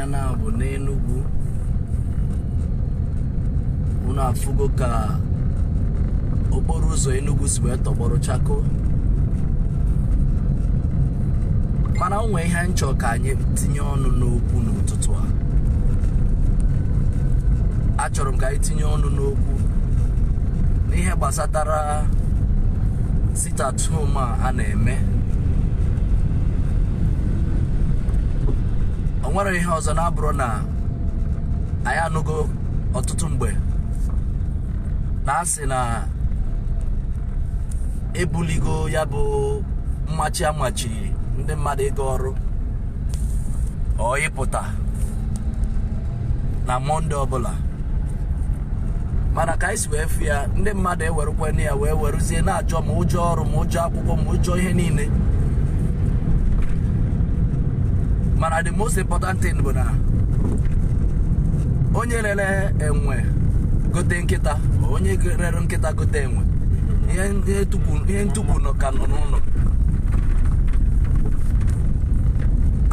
anya na bụ n'Enugu unu afụgo ka okporo ụzọ Enugu si wee tọgbọrọ chako mana o nwee ihe nchọ ka anyị tinye ọnụ n'okwu n'ụtụtụ a achọrọ m ka anyị tinye ọnụ n'okwu n'ihe gbasatara sit at home a na-eme. O nwere ihe ọzọ na-abụrụ na anyị anụgo ọtụtụ mgbe na-asị na ebuligo ya bụ mmachi amachi ndị mmadụ ịga ọrụ ọ ịpụta na Mọnde ọbụla, mana ka anyị si wee fụ ya ndị mmadụ ewerukwana ya wee weruzie na-achọ ma ụjọ ọrụ ma ụjọ akwụkwọ ma ụjọ ihe niile. Mana the most important thing bụ na onye rere enwe gote nkịta, onye rere nkịta gote enwe, ihe ntukwu nọ ka nọ n'ụlọ.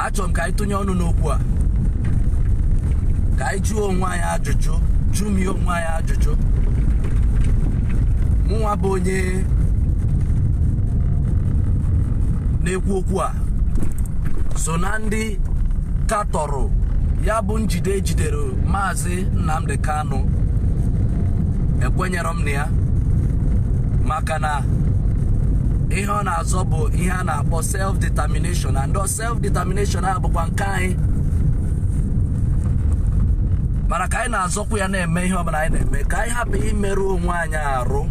Achọrọ m ka anyị tụnye ọnụ n'okwu a, ka anyị jụọ onwe anyị ajụjụ, jụmie onwe anyị ajụjụ. Mụnwa bụ onye na-ekwu okwu a so na ndị katọrọ ya bụ njide ejidere Maazị Nnamdi Kanu. Ekwenyere m na ya maka na ihe ọ na-azọ bụ ihe a na-akpọ self-determination, and self-determination abụkwa nke anyị. Mana ka anyị na-azọkwa ya na-eme ihe ọbụla anyị na-eme, ka anyị hapụ imerụ onwe anyị arụ,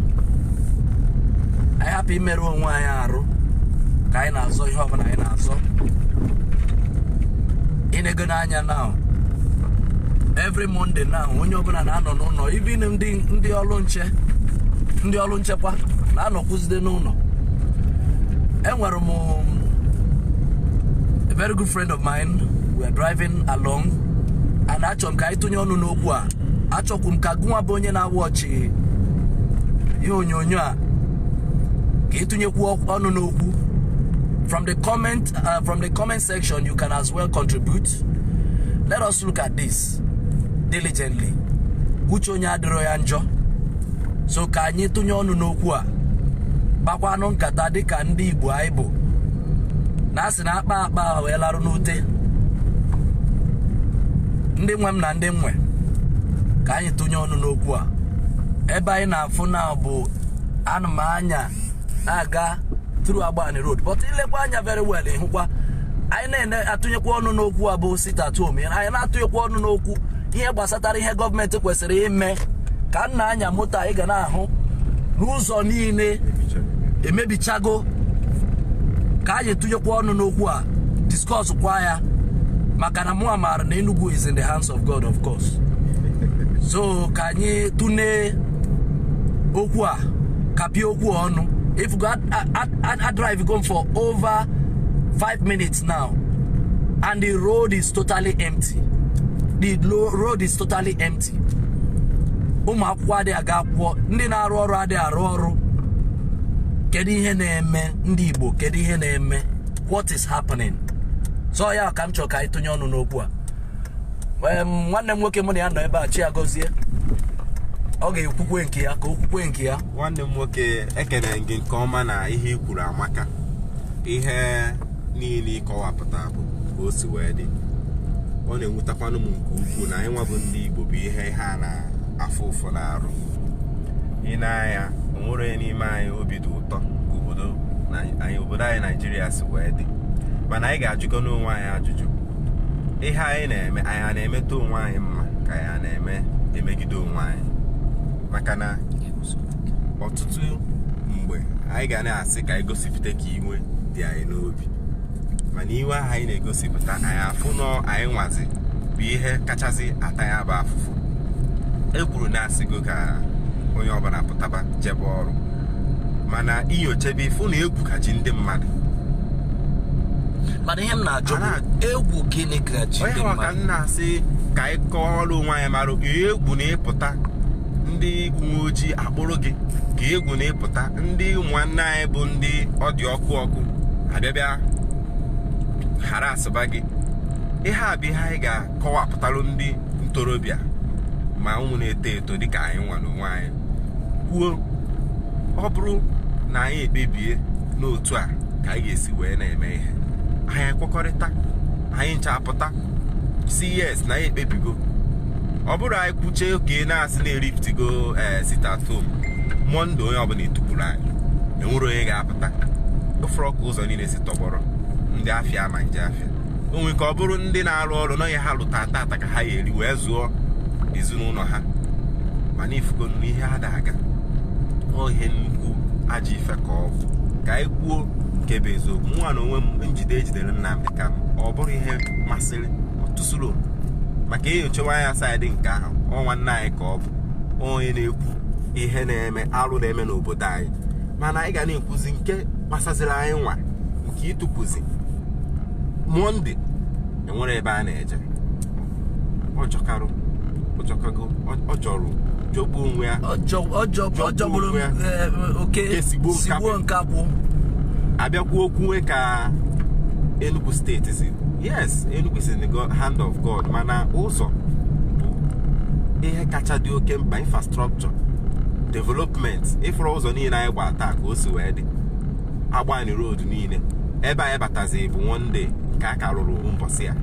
ka anyị na-azọ ihe ọbụla anyị na-azọ. Ịnego n'anya now, every Monday now, onye ọbụla na-anọ n'ụlọ, even ndị ọrụ nchekwa na-anọkwuzide n'ụlọ. Enwere m a very good friend of mine, we are driving along, and achọrọ m ka anyị tụnye ọnụ n'okwu a. Achọkwu m ka gụnwa bụ onye na-awọchi ihe onyonyo a ka ịtụnyekwu ọnụ n'okwu. From the comment section, you can as well contribute. Let us look at this diligently. Uche onye adịrọ ya njọ, so ka anyị tụnye ọnụ n'okwu a, gbakwanụ nkata dịka ndị Igbo anyị bụ, na asị na akpa wee larụ n'ute. Ndị nwe m na ndị nwe, ka anyị tụnye ọnụ n'okwu a. Ebe anyị na-afụ na bụ anụmanya na-aga through Agbani Road, but ilekwa anya very well ịhụkwa anyị na-atụnyekwa ọnụ n'okwu a bụ sit at home. Anyị na-atụnyekwa ọnụ n'okwu ihe gbasatara ihe gọọmenti kwesịrị ime. Ka nna anya moto anyị ga na-ahụ n'ụzọ niile emebichago, ka anyị tụnyekwa ọnụ n'okwu a, discuss kwa ya, maka na mụ amaara na Enugu is in the hands of God, of course. So ka anyị tụne okwu a, kapie okwu ọnụ. If you got a drive going for over 5 minutes now, and the road is totally empty. Ụmụ akwụkwọ adịghị aga akwụkwọ, ndị na-arụ ọrụ adịghị arụ ọrụ. Kedu ihe na-eme ndị Igbo? Kedu ihe na-eme? What is happening? So ya ka m chọrọ ka anyị tụnye ọnụ n'okwu a. Nwanne m nwoke mụ na ya nọ ebe a, chi agọzie. Ọ ga-ekwukwe nke ya, ka okwukwe nke ya. Nwanne m nwoke, ekene gị nke ọma na ihe ikwuru amaka. Ihe niile ịkọwapụta bụ ka o si wee dị. Ọ na-enwetakwanụ m nke ukwuu na anyị nwa bụ ndị Igbo bụ ihe ha na-afụ ụfụ na-arụ. Ị na-anya, o nwere n'ime anyị obi dị ụtọ ka obodo anyị Naijiria si wee dị. Mana anyị ga-ajụkọ n'onwe anyị ajụjụ. Ihe anyị na-eme, anyị na-emeta onwe anyị mma ka anyị na-emegide onwe anyị. Maka na ọtụtụ mgbe anyị ga na-asị ka anyị gosipụta ka iwe dị anyị n'obi, mana iwe ahụ anyị na-egosipụta anyị afụ nọ anyị nwazi bụ ihe kachasị ata ya bụ afụfụ. E kwuru na asịgo ka onye ọbụla pụtaba jebe ọrụ, mana inyochebe ịfụ na egwu ka ji ndị mmadụ. Mana ihe m na-ajụ bụ egwu gịnị ka ji ndị mmadụ? Onye nna asị ka anyị kọọrọ onwe anyị mara egwu na ịpụta ndị uwe ojii akpụrụ gị, ka egwu na ịpụta ndị nwanne anyị bụ ndị ọ dị ọkụ abịabịa ghara asụba gị. ihe a bụ ihe anyị ga-akọwapụtalụ ndị ntorobịa ma ụmụ na-eto eto dịka anyị nwa n'onwe anyị kwuo ọ bụrụ na anyị ekpebie n'otu a ka anyị ga-esi wee na-eme ihe anyị ekwekọrịta anyị nchapụta si yes na anyị ekpebigo ọ bụrụ anyị kwuche oke na-asị na-eriftigo sit at home Mọnde onye ọbụla etupụrụ anyị enwere onye ga-apụta ofụrụ ka ụzọ niile si tọgbọrọ ndị afịa ma nje afịa onwe ka ọ bụrụ ndị na-arụ ọrụ n'onye ha lụta ata ka ha eri wee zụọ ezinụlọ ha mana ifugo n'ihe ada aga ihe nnukwu ajọ ife ka ọ bụ ka anyị kwuo nke bụ eziokwu nwa na onwe m njide ejidere Nnamdi Kanu ọ bụrụ ihe masịrị ọtụsụrụ maka enyochewa anya saịdị nke ahụ ọ nwanne anyị ka ọ bụ onye na-ekwu ihe na-eme arụ na-eme n'obodo anyị mana anyị ga na-ekwuzi nke gbasaziri anyị nwa nke ịtụpụzi Mọnde enwere ebe a na-eje ọ jọrọ jọgbuo onwe ya oke sigbuo nkapụ abịakwuo okwu ka Enugu steeti si yes Enugu is in the hand of God mana ụzọ bụ ihe kacha dị oke mkpa infrastructure development ịfụrụ ụzọ niile anyị gba taa ka o si wee dị agbani road niile ebe anyị batazi bụ Mọnde nke aka rụrụ mbọsị ya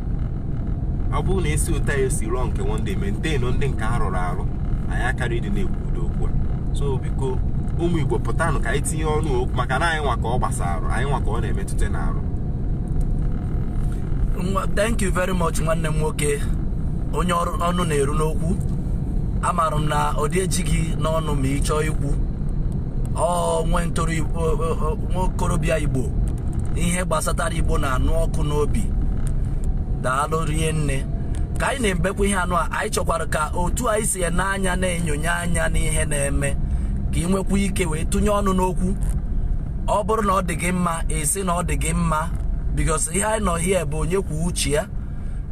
ọ bụrụ na esi ụta esi rụọ nke Mọnde maintain ndị nke a rụrụ arụ anyị akarị dị na-ekwudo okwu a so biko ụmụ Igbo pụtanụ ka anyị tinye ọnụ okwu maka na anyị nwa ka ọ gbasara anyị nwa ka ọ na-emetụta n'arụ. Thank you very much nwanne m nwoke onye ọnụ na-eru n'okwu amarụ m na ọ dị ejighị n'ọnụ ma ị chọọ ikwu nwokorobịa Igbo ihe gbasatara Igbo na-anụ ọkụ n'obi daalụ rie nne ka anyị na-embekwa ihe anụ a anyị chọkwara ka otu anyị si n'anya na-enyonye anya n'ihe na-eme ka ị nwekwa ike wee tụnye ọnụ n'okwu ọ bụrụ na ọ dị gị mma esi na ọ dị gị mma because ihe anyị nọ hie bụ onye kwuo uche ya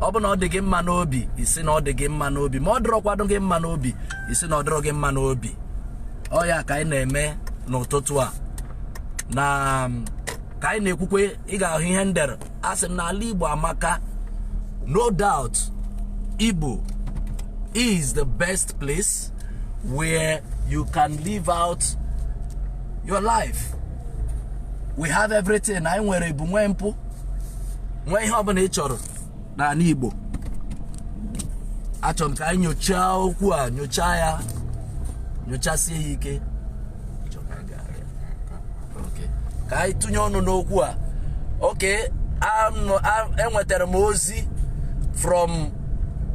ọ bụ na ọ dị gị mma n'obi isi na ọ dị gị mma n'obi ma ọ dịrọkwado gị mma n'obi isi na ọ dịrọ gị mma n'obi ọ ya ka anyị na-eme n'ụtụtụ a na ka anyị na-ekwukwe ị ga-ahụ ihe ndere asị m n'ala Igbo amaka no doubt Igbo is the best place where you can live out your life. We have everything. Anyị nwere ibu nwee mpụ nwee ihe ọbụla ị chọrọ n'ala Igbo achọrọ m ka anyị nyochaa okwu a nyochasie ya ike ka anyị tụnye ọnụ n'okwu a enwetara m ozi from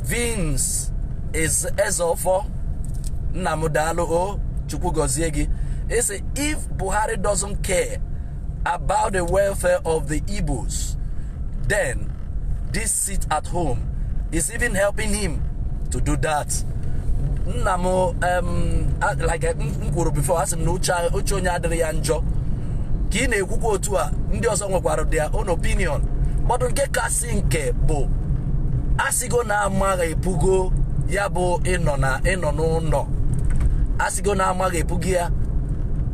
Vince Ezofo Nnamdalụ o Chukwu gọzie gị. He said if Buhari doesn't care about the welfare of the Igbos, then this sit at home is even helping him to do that. Like I kwuru before, asị m na uche onye adịrị ya njọ ka ị na-ekwukwa otu a ndị ọzọ nwekwara their own opinion but nke kasị nke bụ asịgo na amaghị epugo ya bụ ịnọ n'ụlọ asịgo na amaghị epugo ya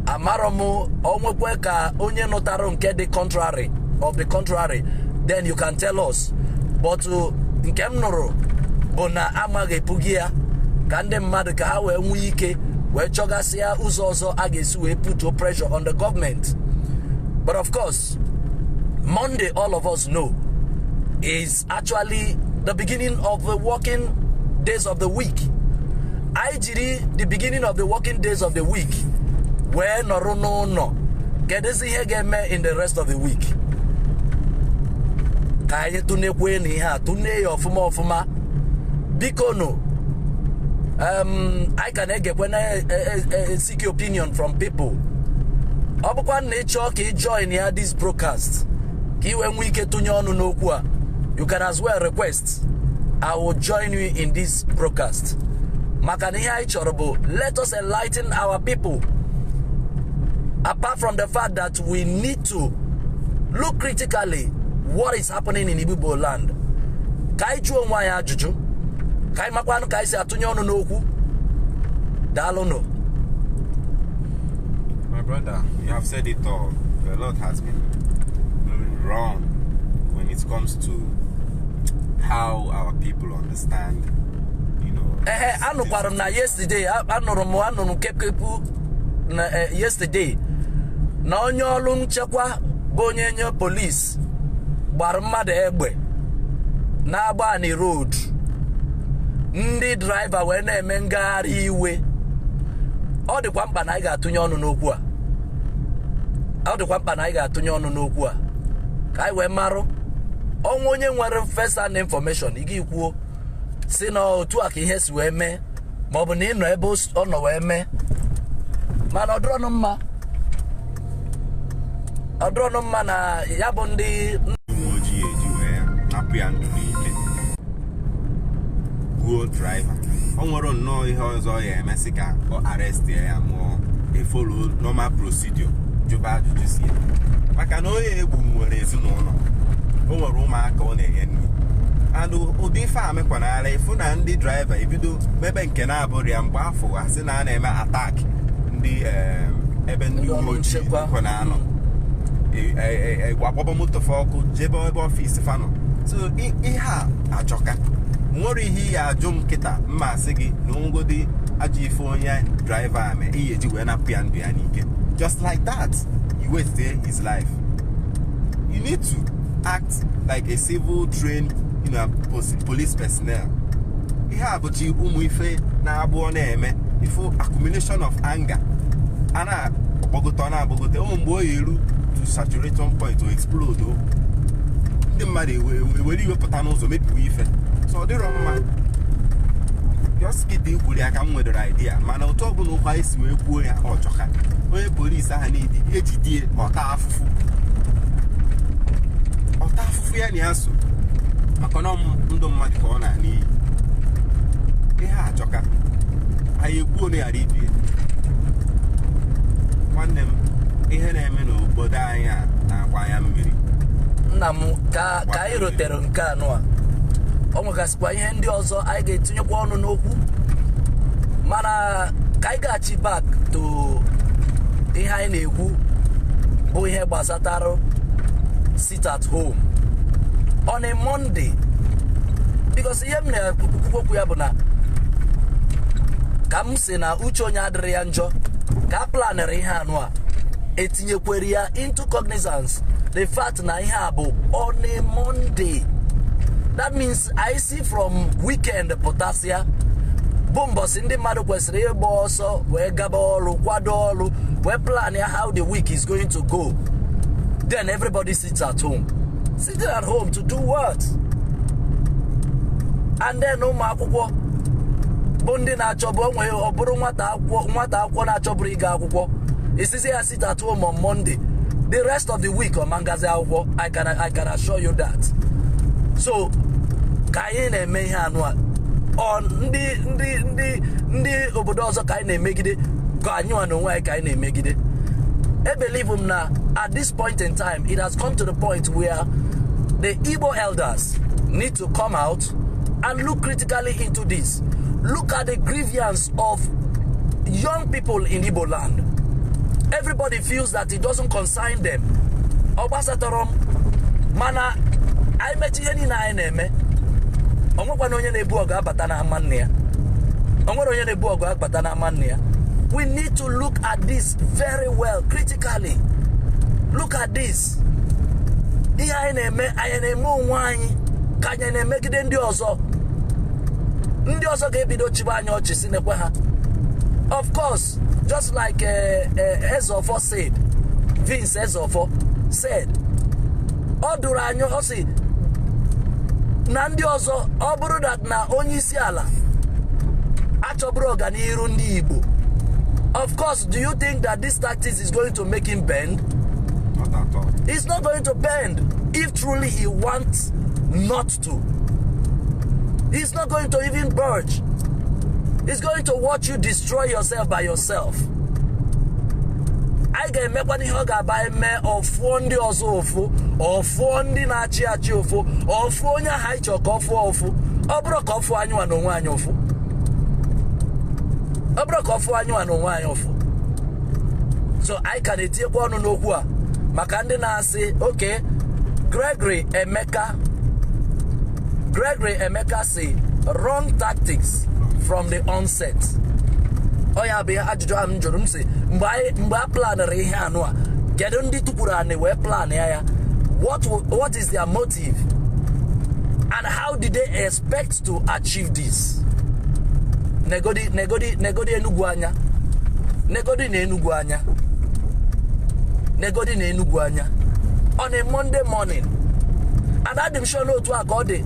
amarọ m onwekwe ka onye nụtara nke dị contrary of the contrary then you can tell us but nke m nụrụ bụ na amaghị epugo ya ka ndị mmadụ ka ha wee nwee ike wee chọgasịa ụzọ ọzọ a ga-esi wee put pressure on the government. But of course Monday, all of us know, is actually the beginning of the working days of the week. The beginning of the working days of the week, where no get this here get me in the rest of the week. Kaya tune kweni ha tune ofuma bikono. I can get when I seek opinion from people. Obukwa nature ki join here this broadcast. Ki when we get tunye onu n'okwu a, you can as well request. I will join you in this broadcast. Makana ihe chorobo, let us enlighten our people. Apart from the fact that we need to look critically what is happening in Igbo land. Kai juo nwa ya ajụjụ. Kai makwanu kai si atunye onu n'okwu. Dalono. My brother, you have said it all. A lot has been wrong when it comes to how our people understand, you know. Anụkwara m na yesterday, anụrụ m kepu na yesterday na onye ọrụ nchekwa bụ onye nye police gbara mmadụ egbe n'Agbani road. Ndị driver wee na-eme ngagharị iwe. Ọ dịkwa mkpa na anyị ga-atụnye ọnụ n'okwu a. Ọ dịkwa mkpa na anyị ga-atụnye ọnụ n'okwu a ka anyị wee marụ ọnwa onye nwere first hand information ị ga-ekwuo si na otu a ka ihe si wee mee ma ọ bụ na ị nọ ebe ọ nọ wee mee mana ọ dịrọnụ mma na ya bụ ndị uwe ojii eji wee hapụ ya ndụ n'ike gbuo driver. Ọ nwere nnọọ ihe ọzọ ya emesị ka ọ arrest ya mụọ efolo normal procedure jụba ajụjụ si ya maka na onye egbu nwere ezinụlọ, o nwere ụmụaka ọ na-enye nri and ụdị ife a mekwanara ịfụ na ndị driver ebido mebe nke na-abụrụ ya mgbe afọ a sị na a na-eme attack ndị ebe ndị uwe ojii nkọ na-anọ agbaba moto fa ọkụ jebe ebe ọfisi fanọ. So ihe a achọka nwere ihe ya ajụ m kịta mma asị gị na ngodi ajọ ife onye driver ame ihe eji wee napụ ya ndụ ya n'ike. Just like that, you waste his life. You need to act like a civil trained, you know, police personnel. Ihe a bụchi ụmụ ife na-abụọ na-eme ifo accumulation of anger. Ana agbagote o mgbe o yeru to saturation point to explode. Ndị mmadụ ewere iwepụta n'ụzọ mebiwe ife. So ọ dịrọ mma. Just get the kwuri aka m nwedoro idea mana otu ọbụla ụkwa isi wee kwuo ya ọjọka. Onye polisi ahụ na-edi ejidie ọta afụfụ ya na ya so maka na ndụ mmadụ ka ọ na-ana iyi. Ihe achọka anyị ekwuo na yara ibie. Nwanne m ihe na-eme n'obodo anyị a na-agba anya mmiri. Nna m ka anyị rotere nke anụ a ọ nwegasịkwa ihe ndị ọzọ anyị ga-etinyekwa ọnụ n'okwu mana ka anyị ga-achị back to ihe anyị na-ekwu bụ ihe gbasatara sit at home on a Monday because ihe m na-ekwu ya bụ na ka m si na uche onye adịrị ya njọ ka a planere ihe anụ a etinyekwere ya into cognizance the fact na ihe a bụ on a Monday. That means I see from weekend potassium bombos in the mmadụ kwesịrị ịgba ọsọ wee gaba ọrụ kwado ọrụ wee plan how the week is going to go. Then everybody sits at home. Sitting at home to do what? And then ụmụ akwụkwọ bụ ndị na-achọbụ onwe ọ bụrụ nwata akwụkwọ na-achọbụrụ ịga akwụkwọ isizi ya sit at home on Monday. The rest of the week ọ mangazi akwụkwọ. I can assure you that. So ka anyị na-eme ihe anụ a ndị obodo ọzọ ka anyị na-emegide ka anyị nwa n'onwe anyị ka anyị na-emegide. I believe na at this point in time it has come to the point where the Igbo elders need to come out and look critically into this. Look at the grievance of young people in Igbo land. Everybody feels that it doesn't concern them. Obasatorom mana I met ihe niile anyị na-eme onwekwana onye na-ebu ọgụ abata na ama nne ya. Onwere onye na-ebu ọgụ abata na ama nne ya. We need to look at this very well critically. Look at this. Ihe anyị na-eme onwe anyị ka anyị na-emegide ndị ọzọ. Ndị ọzọ ga-ebido chiba anya ọchị si nekwe ha. Of course, just like Ezofo said, Vince Ezofo said, ọ dụrụ anya ọ sị na ndị ọzọ ọ bụrụ na onye isi ala achọbụrụ ọganiru ndị Igbo. Of course, do you think that this tactics is going to make him bend? Not at all. He's not going to bend if truly he wants not to. He's not going to even budge. He's going to watch you destroy yourself by yourself. I ga emekwa ihe ọ ga-aba eme ofu ndị ọzọ ofu ndị na-achị achị ofu onye ha ịchọ ka ofu ọ bụrụ ka ofu anyị nwa n'onwe anyị ofu. Ọ bụrụ ka ofu anyị nwa n'onwe anyị ofu. So I can etiekwa ọnụ n'okwu a maka ndị na-asị okay, Gregory Emeka Gregory Emeka say wrong tactics from the onset. Oh yeah, be ajụjụ am njụrụ m say mgbe a planere ihe anụ a kedu ndị tụpụrụ anyị wee plan ya what is their motive and how did they expect to achieve this? Negodi Enugu anya. Negodi na Enugu anya. Negodi na Enugu anya. On a Monday morning. And I'm sure no to akode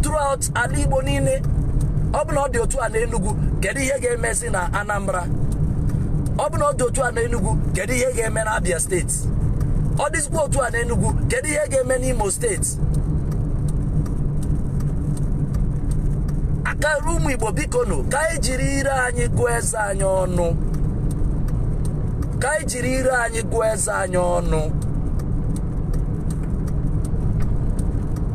throughout Alibo Nine. Open all the otu and Enugu. Get the hege messing na Anambra. Open all the otu and Enugu. Get the hege men Abia states. All this go to an Enugu. Get the hege men Imo states. Aka rumu Igbo bikono. Kai jirire anyi gweza anyi onu. Kai jirire anyi gweza anyi onu.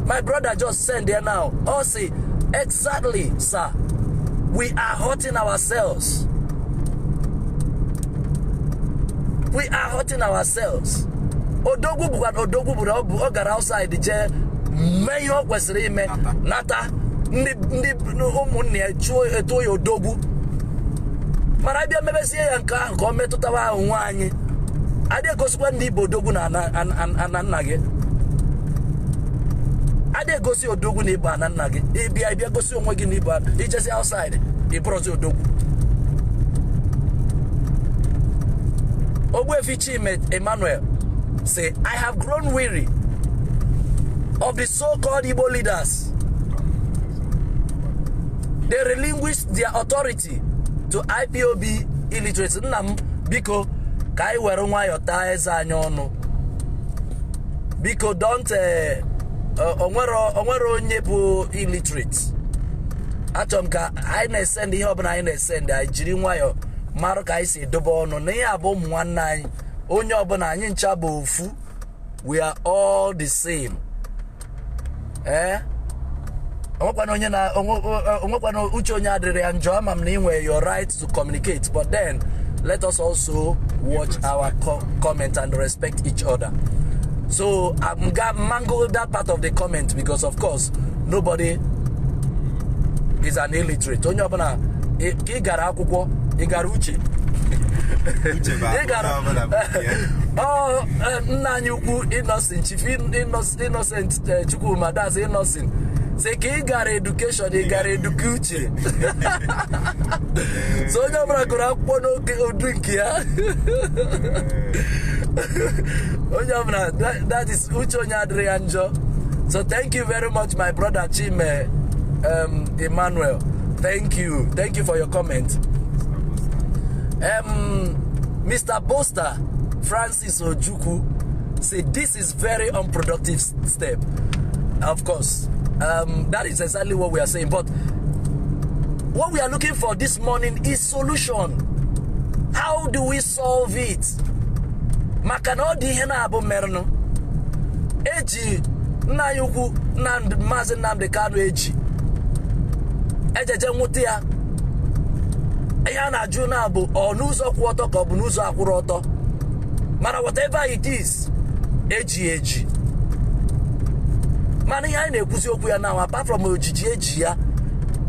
My brother just sent there now. Oh, see, exactly, sir. We are hurting ourselves. We are hurting ourselves. Odogu bugan outside the jail. Mayo kwesiri ime nata ndi umunne etoyo odogu. Mara bia mebesi ya nka ko metutawa onwe anyi. Ade gosikwa ndi bodogu na nage. Ade gosi odogu na iba na nna gị ibia gosi onwe gị na iba ijesi outside ibrozi odogu Ogbuefi Chime Emmanuel say I have grown weary of the so-called Igbo leaders. They relinquished their authority to IPOB illiterates. Nnam biko ka anyị were nwayọ taa eze anya ọnụ biko don't onwere onye bụ illiterate. Achọm ka anyị na-esend ihe ọbụla anyị na-esend anyị jiri nwayọ marụ ka anyị si edobe ọnụ na ihe abụ ụmụ nwanne anyị onye ọbụla anyị ncha bụ ofu. We are all the same. Onwekwana uche onye adịrị ya njọ ama m na inwe your right to communicate, but then let us also watch our comment and respect each other. So I'm gonna mangle that part of the comment because of course nobody is an illiterate. Onye ọbụla ị gara akwụkwọ ị gara uche ị gara nna anyị ukwu Innocent Chief Innocent Chukwuma, that's Innocent. Say ka ị gara education ị gara eduke uche. So onye ọbụla gụrụ akwụkwọ n'oge odu nke ya. That is uche onye adịrị ya njọ. So thank you very much my brother Chime Emmanuel. Thank you for your comment. Mr. Boster Francis Ojuku said this is very unproductive step. Of course, that is exactly what we are saying. But what we are looking for this morning is solution. How do we solve it? Makano di hena abo merno. Eji na yuku na mazi Nnamdi Kanu eji. Ejeje nwute ya. Eya na aju na abo o n'ụzọ kwụ ọtọ ka ọ bụ n'ụzọ akwụrụ ọtọ. Mana whatever it is, eji. Mana ihe anyị na-ekwuzi okwu ya now apart from ojiji eji ya,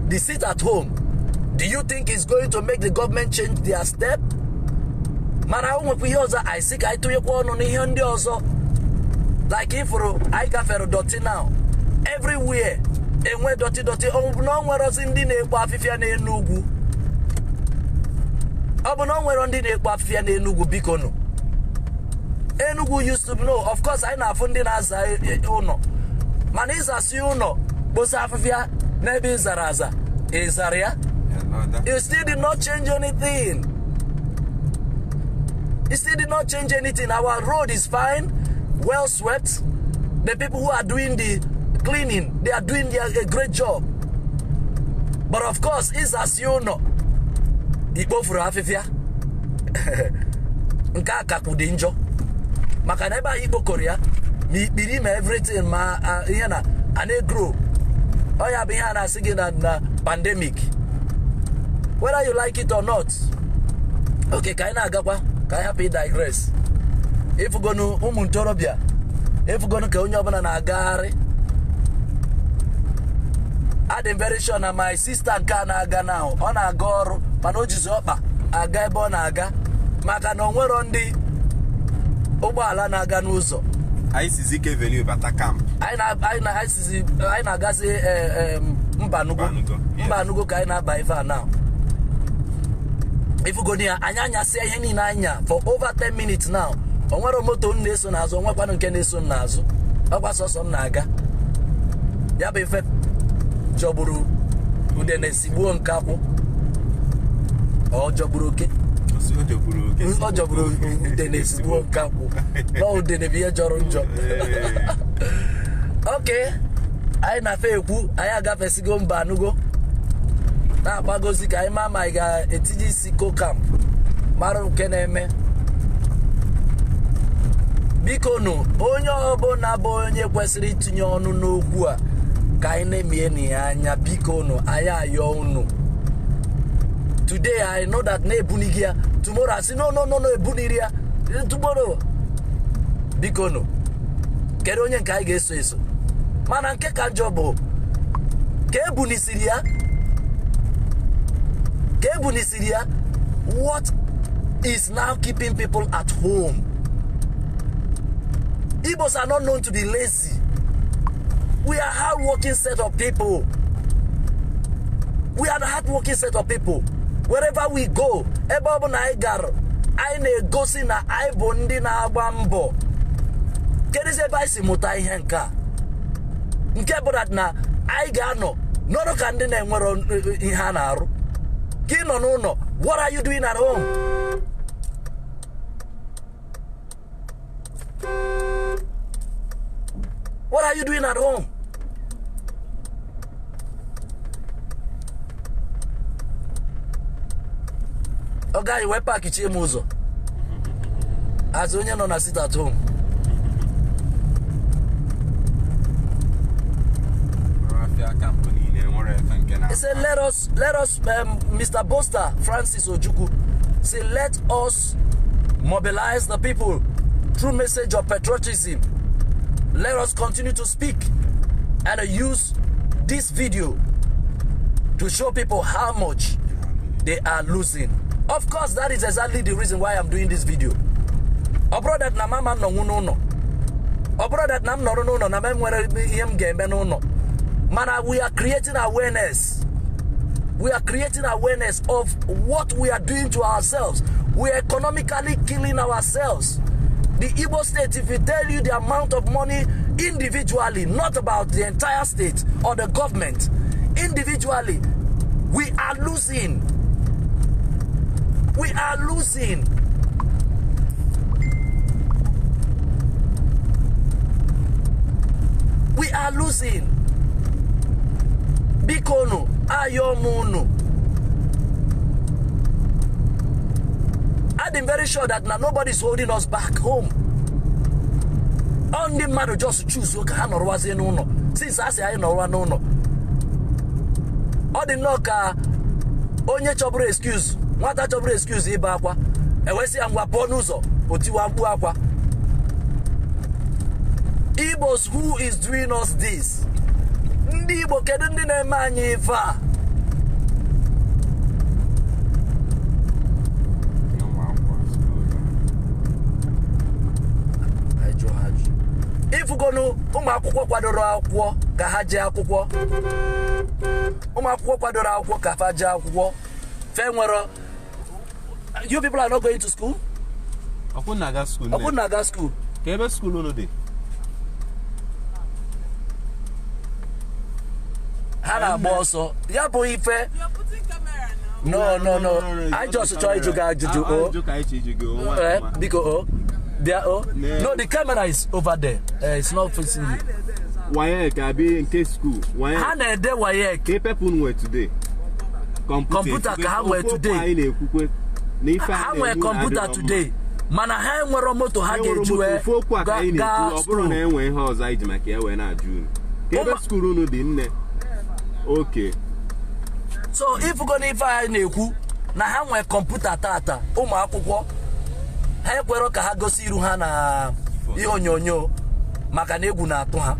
the sit at home. Do you think it's going to make the government change their step? Mana onwekwa ihe ọzọ I see ka anyị tụnyekwa ọnụ n'ihe ndị ọzọ. Like ifuru anyị gafere dọtị now. Everywhere enwe dọtị ọ bụ na o nwere ozi ndị na-ekpo afịfịa n'elu ugwu. Ọ bụ na o nwere ndị na-ekpo afịfịa n'elu ugwu biko nụ. Enugu used to know, of course anyị na-afụ ndị na-aza ụnọ. Mana ịzasị ụnọ kposa afịfịa n'ebe ịzara aza ịzara ya. You still did not change anything. It still did not change anything. Our road is fine, well swept. The people who are doing the cleaning, they are doing a great job. But of course, it's as you know, Igbo furu afifia. Nka kakudi njo. Maka neba Igbo Korea, mi me everything ma yana ane grow. Oya bihana sigi na pandemic. Whether you like it or not. Okay, kaina agakwa. Can I happy digress? If you go to Umuntorobia, if you go to Kaunya na Agari, adị very sure na my sister nke a na-aga now ọ na-aga ọrụ mana o jizi ọkpa aga ebe ọ na-aga maka na o nwero ndị ụgbọala na-aga n'ụzọ. Anyị sizi ike venue bata camp. Anyị na-agazi Mbanugo ka anyị na-aba ife a now. Ifugoni ya anyị anyasị ihe niile anya for over 10 minutes now. O nwere moto m na-eso n'azụ, onwekwanụ nke na-eso m n'azụ. Ọkwa sọsọ m na-aga. Ya bụ ife jọgburu udene sigbuo nkakwụ. Ọ jọgburu oke. Ọ jọgburu udene sigbuo nkakwụ. Na udene bụ ihe jọrọ njọ. Okay. Anyị na-afe ekwu, anyị agafesigo Mbanugo. Na-agbagozi ka anyị ma anyị ga-etinye isi camp mara nke na-eme. Biko nụ, onye ọbụla bụ onye kwesịrị itinye ọnụ n'okwu a ka anyị na-emie na anya. Biko nụ, anyị ayọ unu. Today I know that na-ebunigi ya, tomorrow I say no ebuniri ya, tomorrow. Biko nụ, kedu onye nke anyị ga-eso eso? Mana nke ka njọ bụ ka ebunisiri ya. What is now keeping people at home? Igbos are not known to be lazy. We are hard-working set of people. Wherever we go, ebe ọ bụ na anyị gara, anyị na-egosi na anyị bụ ndị na-agba mbọ. Kedụzi ebe anyị si mụta ihe nke a? Nke bụ na anyị ga-anọ n'ọrụ ka ndị na-enwero ihe a na-arụ. Ka ị nọ n'ụlọ, what are you doing at home? What are you doing at home? Oga, you went back ichie m ụzọ. As onye nọ na sit at home. He said, let us, Mr. Boster, Francis Ojukwu, say, let us mobilize the people through message of patriotism. Let us continue to speak and use this video to show people how much they are losing. Of course, that is exactly the reason why I'm doing this video. Brother, na mama no no. Brother, na no no na memwere him gembe no. Man, we are creating awareness. We are creating awareness of what we are doing to ourselves. We are economically killing ourselves. The Igbo state, if we tell you the amount of money individually, not about the entire state or the government, individually, we are losing. We are losing. We are losing. Bikono, ayomuno. I'm very sure that now nobody's holding us back home. Only matter just choose what kind of was in no. Since I say I know one no. All the knocker onye chobro excuse. What that chobro excuse ibakwa. E we say amwa ponuzo otiwa mbu akwa. Igbos, who is doing us this? Ndi Igbo kedu ndị na-eme anyị ife a? Ifugonu ụmụ akwụkwọ kwadoro akwụkwọ ka ha jee akwụkwọ. Ụmụ akwụkwọ kwadoro akwụkwọ ka fa jee akwụkwọ. Fe nwere, you people are not going to school? Ọkwụ na-aga school. Ọkwụ na-aga school. Ka ebe school unu dị? Ha na-agba ọsọ. Ya bụ ife. No. I just try to get you. Because no, the camera is over there. It's not facing you. Why can be in case school? Why? How na dey why? People were today. Computer can were today. How were computer today? Mana ha nwere moto ha ga-ejuwe ga school na enwe ihe ọzọ iji maka ya wee na-ajụ. Ebe school unu dị nne. Okay. So if you go na ife anyị na-ekwu na ha nwere computer tata ụmụ akwụkwọ ha ekwero ka ha gosi iru ha na ihe onyonyo maka na egwu na-atụ ha.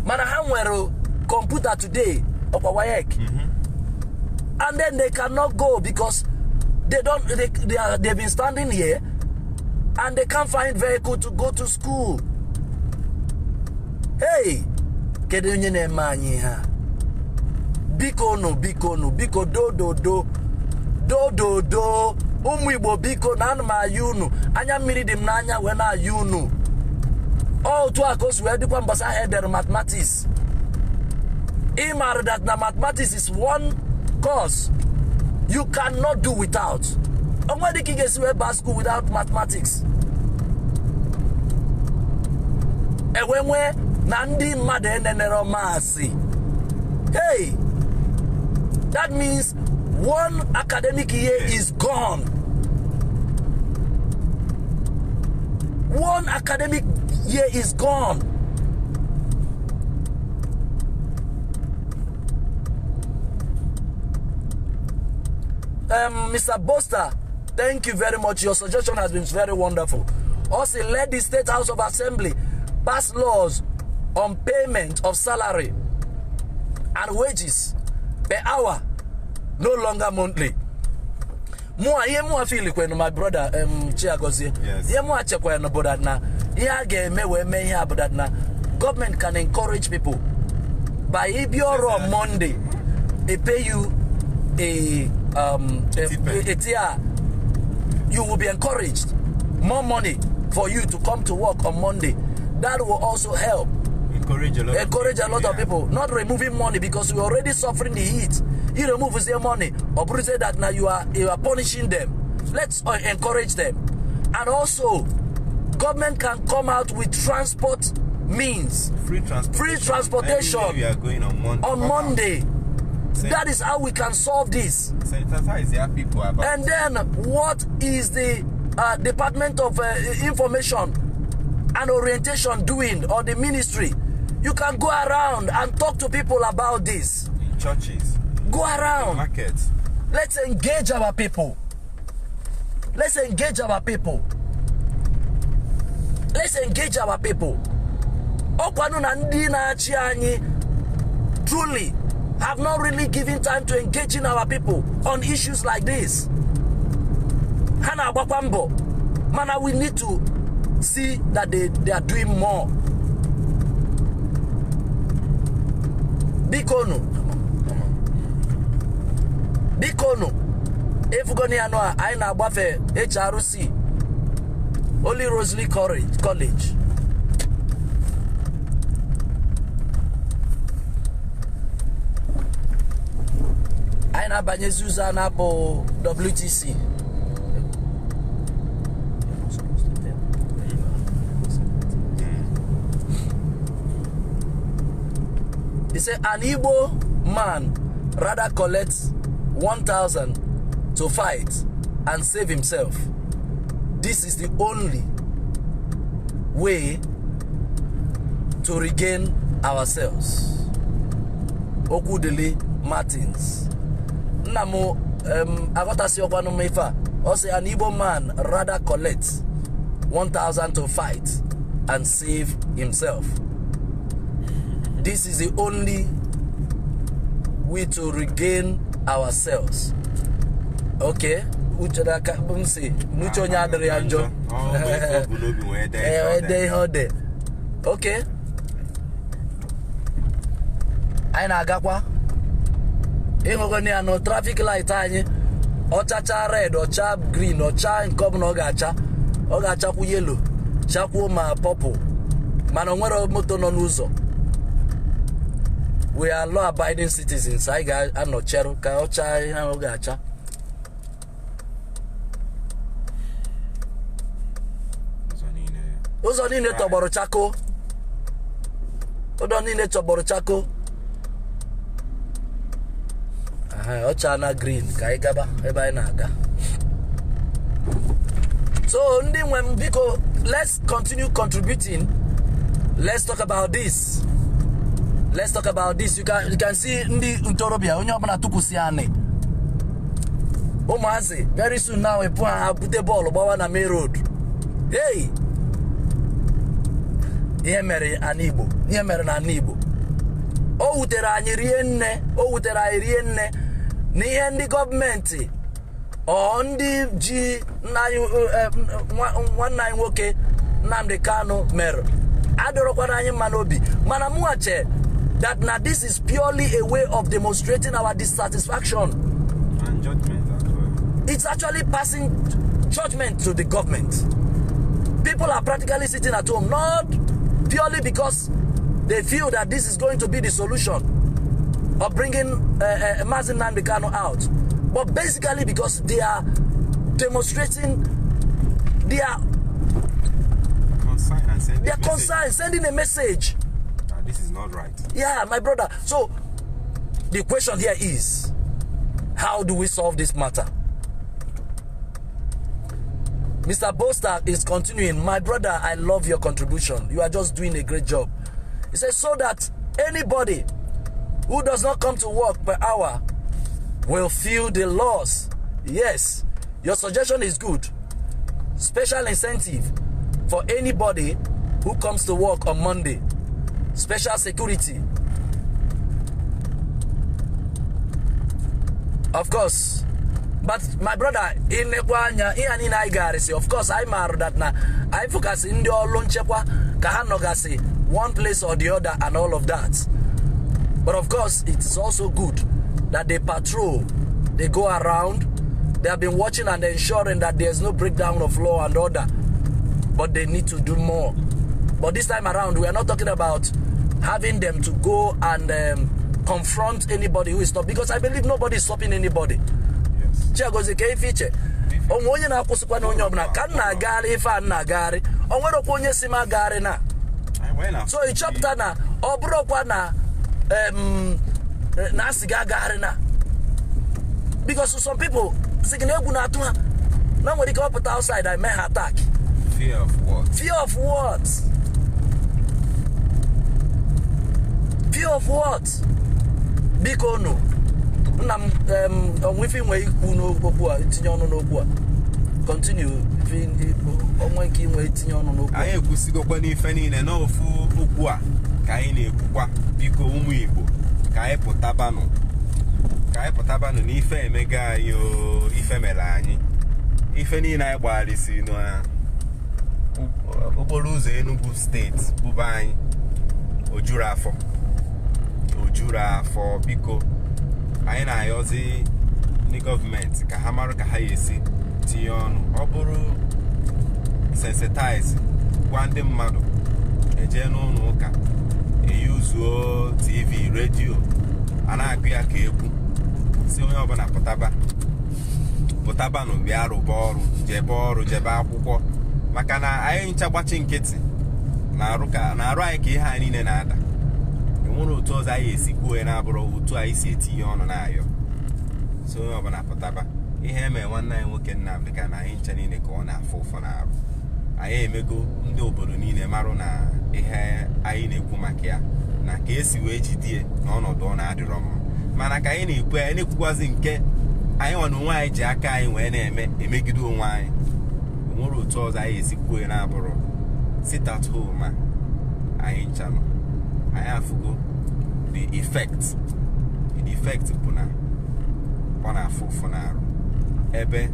Mana ha nwere computer today And then they cannot go because they've been standing here and they can't find vehicle to go to school. Hey, kedu onye na-eme anyị ha? Biko do ụmụ Igbo biko na ana m ayụ unu anya mmiri dị m n'anya wee na-ayụ unu. Otu a ka o si wee dịkwa mbasa ha edere mathematics. Ịmara that na mathematics is one course you cannot do without. Onwe dị ka ị ga-esi wee baa school without mathematics. Enwe na ndị mmadụ enenere masị. Hey, that means one academic year is gone. One academic year is gone. Mr. Boster, thank you very much. Your suggestion has been very wonderful. Also, let the State House of Assembly pass laws on payment of salary and wages per hour, no longer monthly. My brother Chiagozie. Government can encourage people by if you're on Monday, they pay you a tier. You will be encouraged more money for you to come to work on Monday. That will also help encourage a lot of people. Not removing money because we're already suffering the heat. You remove their money or say that now you are punishing them. Let's encourage them. And also government can come out with transport means, free transportation we are going on Monday. That is how we can solve this. And then what is the Department of Information and Orientation doing, or the ministry? You can go around and talk to people about this. In churches. Go around. In markets. Let's engage our people. Let's engage our people. Let's engage our people. Okwanu na ndi na-achị anyị truly have not really given time to engage in our people on issues like this. Hana agbakwa mbọ. Mana, we need to see that they are doing more. Bikono. Efugoni anọ anyị na-agbafe HRC Holy Rosary College. Anyị na-abanye Zuza na-apụ WTC. He said an Igbo man rather collects 1,000 to fight and save himself. This is the only way to regain ourselves. Okudili Martins. Namo agotasi okwanu mefa. Also an Igbo man rather collects 1,000 to fight and save himself. This is the only way to regain ourselves. Okay? Okay? Anyị na-agakwa ịhụgoni ya no traffic light anyị ọchacha red, ọcha green, ọcha nke ọbụla ọ ga-achakwu yellow, chakwuo ma purple, mana onwere moto nọ n'ụzọ. We are law-abiding citizens. I got anocheru ka ọcha ihe ọ ga-acha. Ụzọ niile tọgbọrọ chako. Ụzọ niile tọgbọrọ chako. Ọcha na green ka anyị gaba ebe anyị na-aga. So ndị nwe m biko, let's continue contributing. Let's talk about this. Let's talk about this. You can see ndị ntorobịa onye ọbụla tụkwụsị anị. Ụmụazị very soon now we put bọọlụ gbawa na main road. Hey! Ihe mere na Igbo. o wutere anyị rie nne n'ihe ndị gọọmenti ọ ndị ji nwanne anyị nwoke Nnamdi Kanu mere adọrọkwara anyị mma n'obi mana mụache that now this is purely a way of demonstrating our dissatisfaction and judgment as well. It's actually passing judgment to the government. People are practically sitting at home, not purely because they feel that this is going to be the solution of bringing Mazin Nnamdi Kanu out, but basically because they are demonstrating their concern, sending a message. This is not right. Yeah, my brother. So the question here is, how do we solve this matter? Mr. Boster is continuing. My brother, I love your contribution. You are just doing a great job. He says, so that anybody who does not come to work per hour will feel the loss. Yes, your suggestion is good. Special incentive for anybody who comes to work on Monday. Special security. Of course. But my brother, in Nekwanya, in Igarisi, of course, I married that now. I focus in the Olonchekwa, Kahanogasi, one place or the other, and all of that. But of course, it is also good that they patrol, they go around, they have been watching and ensuring that there's no breakdown of law and order. But they need to do more. But this time around, we are not talking about having them to go and confront anybody who is stopped, because I believe nobody is stopping anybody. So you chop na because some people nobody come up outside I may attack. Fear of what? Fear of what? Fear of what? Because no. Continue. I ekwusigokwa n'ife niile na ofu okwu a ka anyị na-ekwukwa biko ụmụ Igbo ka anyị pụtabanụ n'ife emega anyị ife mere anyị ife niile anyị gbagharịsi n'okporo ụzọ Enugu steeti bụba anyị ojuru afọ biko anyị na-ayọzi ndị gọọmenti ka ha marụ ka ha esi tinye ọnụ ọ bụrụ sensitize gwa ndị mmadụ eje n'ụlọ ụka eyuzuo TV redio a na-agụ ya ka egwu si onye ọbụla pụtabanụ bịa rụba ọrụ jebe akwụkwọ maka na anyị ncha gbachi nkịtị na-arụ anyị ka ihe anyị niile na-ada enwere otu ọzọ anyị esi kwuo na-abụrụ otu anyị si etinye ọnụ na-ayọ so onye ọbụla pụtaba ihe eme nwanne anyị nwoke Nnamdi ka na anyị ncha niile ka ọ na-afụ ụfọ na-arụ anyị emego ndị obodo niile marụ na ihe anyị na-ekwu maka ya na ka esi wee jidie n'ọnọdụ ọ na-adịrọ mma mana ka anyị na-ekwu anyị na-ekwukwazi nke anyị nwa na onwe anyị ji aka anyị wee na-emegide onwe anyị nwere otu ọzọ anyị esi kwuo na-abụrụ sit at home ma anyị nchanụ anyị afụgo the effect bụ na ọ na-afụ ụfụ na-arụ ebe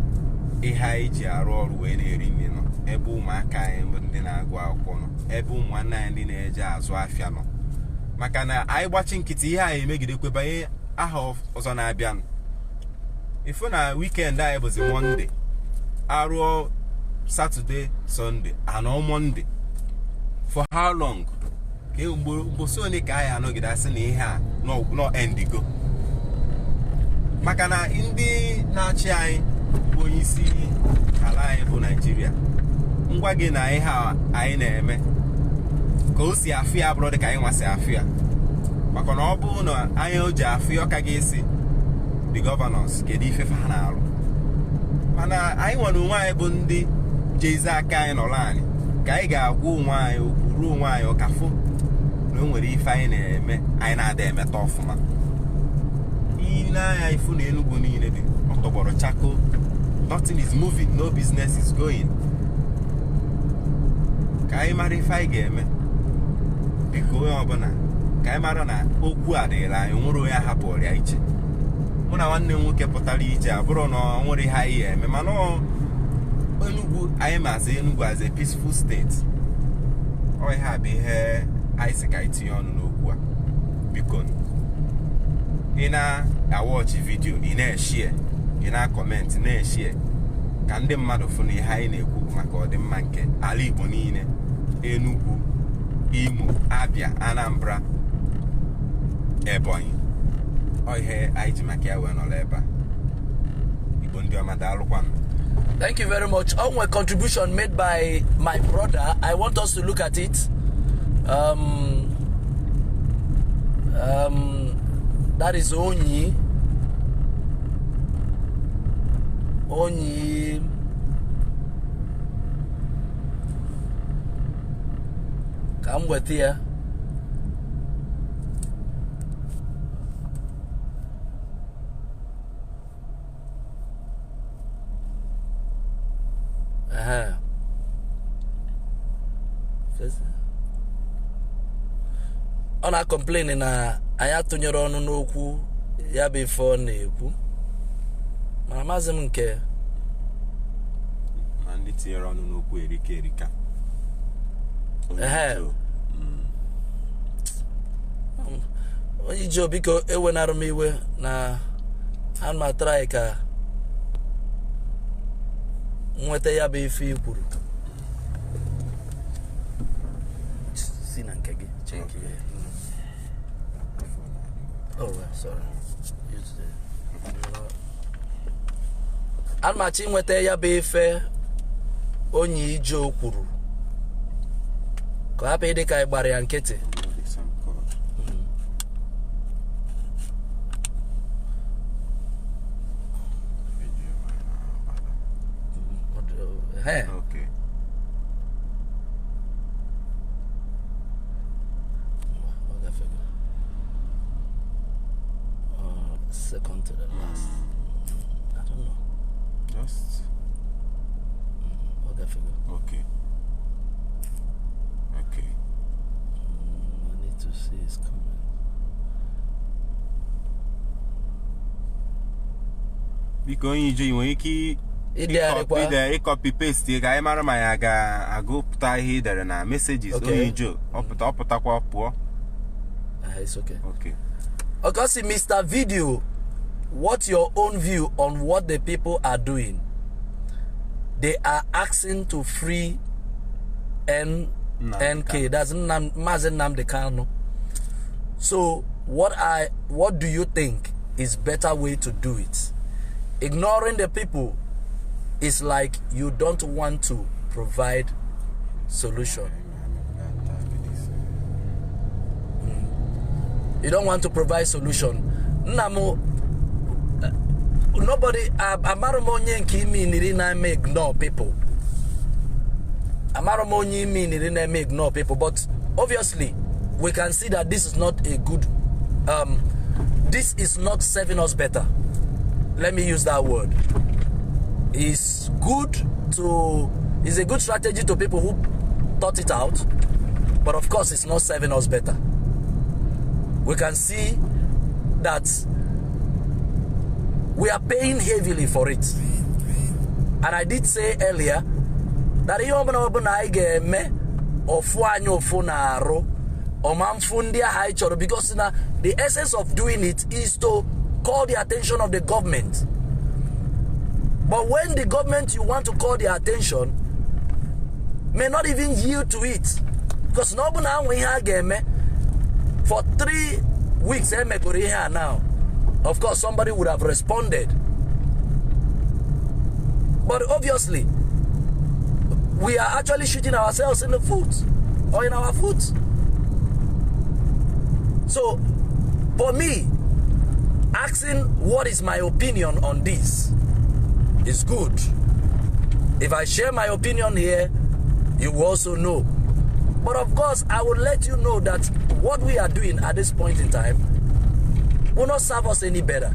ihe anyị ji arụ ọrụ wee na-eri nri nọ ebe ụmụaka anyị bụ ndị na-agụ akwụkwọ nọ ebe ụmụnne anyị ndị na-eje azụ afịa nọ maka na anyị gbachi nkịtị ihe anyị emegidekwe banye aha ọzọ na-abịanụ ifu na weekend anyị bụzi Monday arụọ Saturday Sunday anọ Monday for how long ka mgbosi one ka anyị anọgide asị na ihe a nọ endigo maka na ndị na-achị anyị bụ onye isi ala anyị bụ Naịjirịa ngwa gị na ihe anyị na-eme ka o si afụ ya bụrụ dị ka anyị nwasị afụ ya maka na ọ bụrụ na anyị o ji afụ ya ọ ka ga-esi the governors kedu ifefe ha na-arụ mana anyị nwere onwe anyị bụ ndị jezi aka anyị nọrọ anyị ka anyị ga-agwa onwe anyị okwu ruo onwe anyị ọkafụ na o nwere ife anyị na-eme anyị na-ada emeta ọfụma ile anya ifu na Enugu niile dị ọtọgbọrọ chako nothing is moving, no business is going ka anyị mara ife anyị ga-eme biko onye ọbụla ka mara na okwu a dịla anyị nwere ya hapụrụ ya iche mụ na nwanne nwoke pụtara ije abụrụ na nwere ha ihe eme mana Enugu anyị maazị Enugu as a peaceful state ọ ihe bụ ihe anyị si ka anyị tinye ọnụ n'okwu a biko ị na-awọchi vidio ị na-eshie ị na-akọmentị na-eshie ka ndị mmadụ fụ na ihe anyị na-ekwu maka ọdịmma nke ala Igbo niile Enugu Imo Abia Anambra Ebonyi ọ ihe anyị ji maka ya wee nọrọ ebe a Igbo ndị ọma daalụkwanụ. Thank you very much. A contribution made by my brother. I want us to look at it. That is Onyi. Come with here. Ọ na-complain na anyị atụnyere ọnụ n'okwu ya bụ ife ọ na-ekwu mana maazị m nke na ndị tinyere ọnụ n'okwu erika onye iji biko ewenara m iwe na ha matara anyị ka nweta ya bụ ife i kwuru si na nke gị check here. Oh, sorry. Almachi nweta ya bụ ife onye ije okwuru ka hapụ ịdị ka ịgbara ya nkịtị. Okay. Second to the last. I don't know. Just Okay, figure. okay. I need to see his comment. Biko onye ije nwere ike ịkọpi paste ka anyị mara ma ya ga-agụpụta ihe idere na messages onye ije ọpụtakwa pụọ. It's okay. Okay, see, Mr. Video, what's your own view on what the people are doing? They are asking to free NK. That's Mazen Namdekano. So what do you think is better way to do it? Ignoring the people is like you don't want to provide solution. You don't want to provide solution. Namo nobody amaromonye nki mean na ignore people. Amaromonye mean na ignore people, but obviously we can see that this is not a good this is not serving us better. Let me use that word. It's a good strategy to people who thought it out, but of course it's not serving us better. We can see that we are paying heavily for it. And I did say earlier that because the essence of doing it is to call the attention of the government. But when the government you want to call their attention may not even yield to it, because for 3 weeks now, of course somebody would have responded, but obviously we are actually shooting ourselves in the foot or in our foot. So for me, asking what is my opinion on this is good. If I share my opinion here, you will also know. But of course, I will let you know that what we are doing at this point in time will not serve us any better.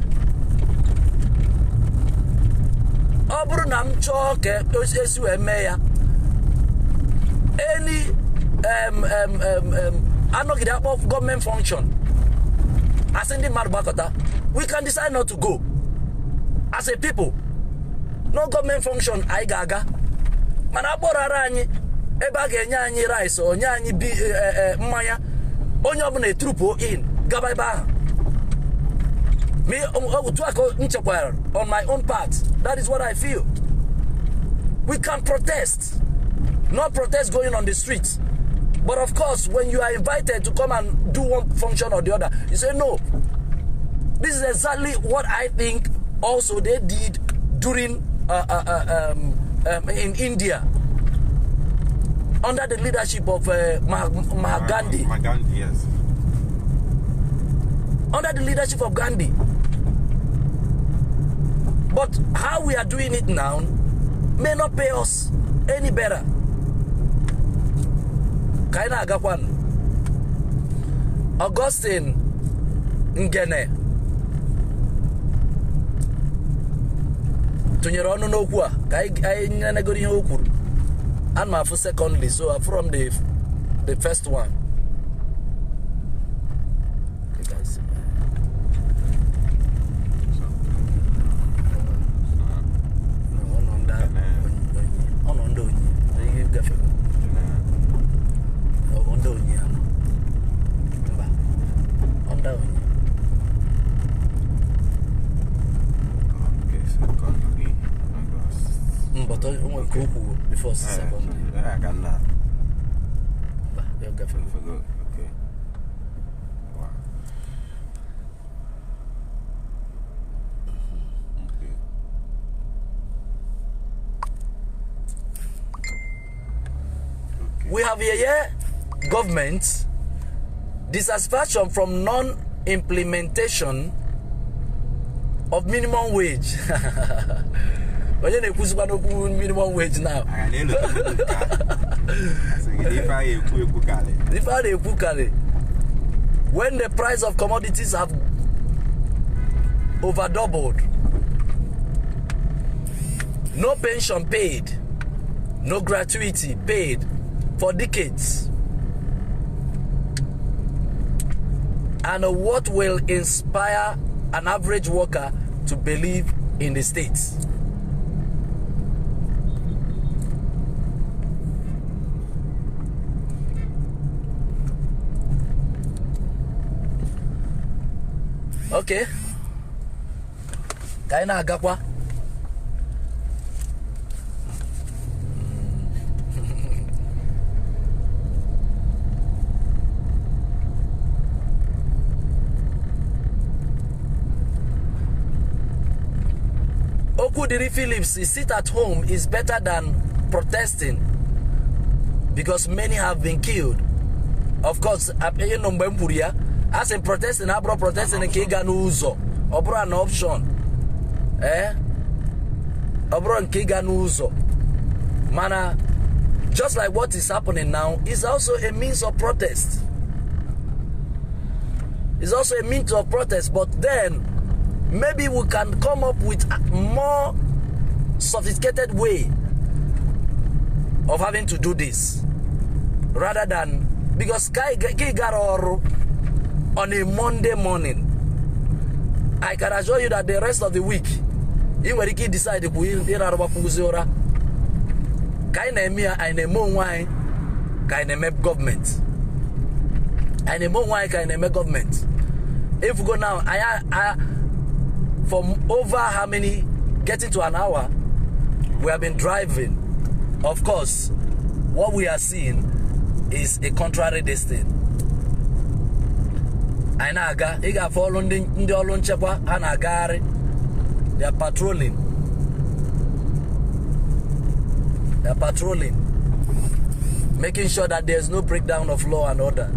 Any anọghị akpọ government function as ndị mmadụ gbakọta, we can decide not to go as a people. No government function anyị ga-aga, mana akpọrara anyị ebe a ga-enye anyị rice, onye anyị mmanya, onye ọbụla etrupo in gaba ebe ahụ. Me otu aka nchekwara on my own part. That is what I feel. We can protest, not protest going on the streets, but of course when you are invited to come and do one function or the other, you say no. This is exactly what I think also they did during in India under the leadership of Mahatma Gandhi. Gandhi, yes. Under the leadership of Gandhi. But how we are doing it now may not pay us any better. Kaina agakwan. Augustine Njenje tunyere ọnụ n'okwu a ka anyị nenegoro ihe o kwuru. And my secondly, so from the first one. Before second. I can not. You're definitely forgot. Okay. Wow. Okay. We have here government dissatisfaction from non-implementation of minimum wage. When you put minimum wage now, when the price of commodities have over doubled, no pension paid, no gratuity paid for decades, and what will inspire an average worker to believe in the states? Okay. Kaina agakwa. Okudiri Phillips, sit at home is better than protesting because many have been killed. Of course, as in protesting, abro protesting nke ga n'ụzọ, ọ bụrụ an option. Ọ bụrụ nke ga n'ụzọ. Mana, just like what is happening now, is also a means of protest. It's also a means of protest, but then maybe we can come up with a more sophisticated way of having to do this, rather than because on a Monday morning, I can assure you that the rest of the week, even when he decide to government. If we go now, I from over how many, getting to an hour, we have been driving. Of course, what we are seeing is a contrary destiny. I naga, iga follow the olon chekwa, anagari. They are patrolling. They are patrolling, making sure that there is no breakdown of law and order.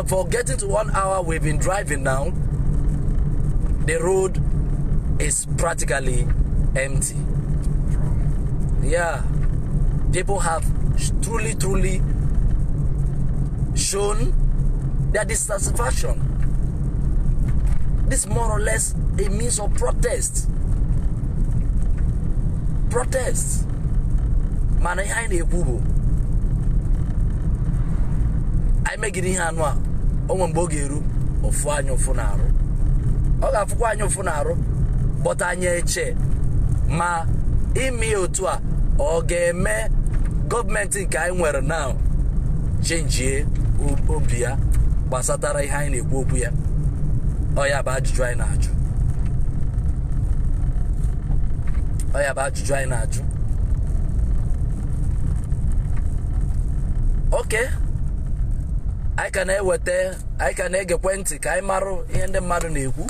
For getting to 1 hour, we've been driving now. The road is practically empty. Yeah. People have truly shown their dissatisfaction. This is more or less a means of protest. Protest. mana ihe anyị na-ekwu bụ anyị megide ihe anụ a onwe mgbe ọ ga-eru ofu anyị ụfụ na-arụ ọ ga-afụkwa anyị ụfụ na-arụ kpọta anyị eche ma ime otu a ọ ga-eme gọọmenti nke anyị nwere now chenjie obi ya gbasatara ihe anyị na-ekwu okwu ya. Ọ ya bụ ajụjụ anyị na-ajụ. Ọ ya bụ ajụjụ anyị na-ajụ. Okay, anyị ka na-eweta, anyị ka na-egekwe ntị ka anyị marụ ihe ndị mmadụ na-ekwu.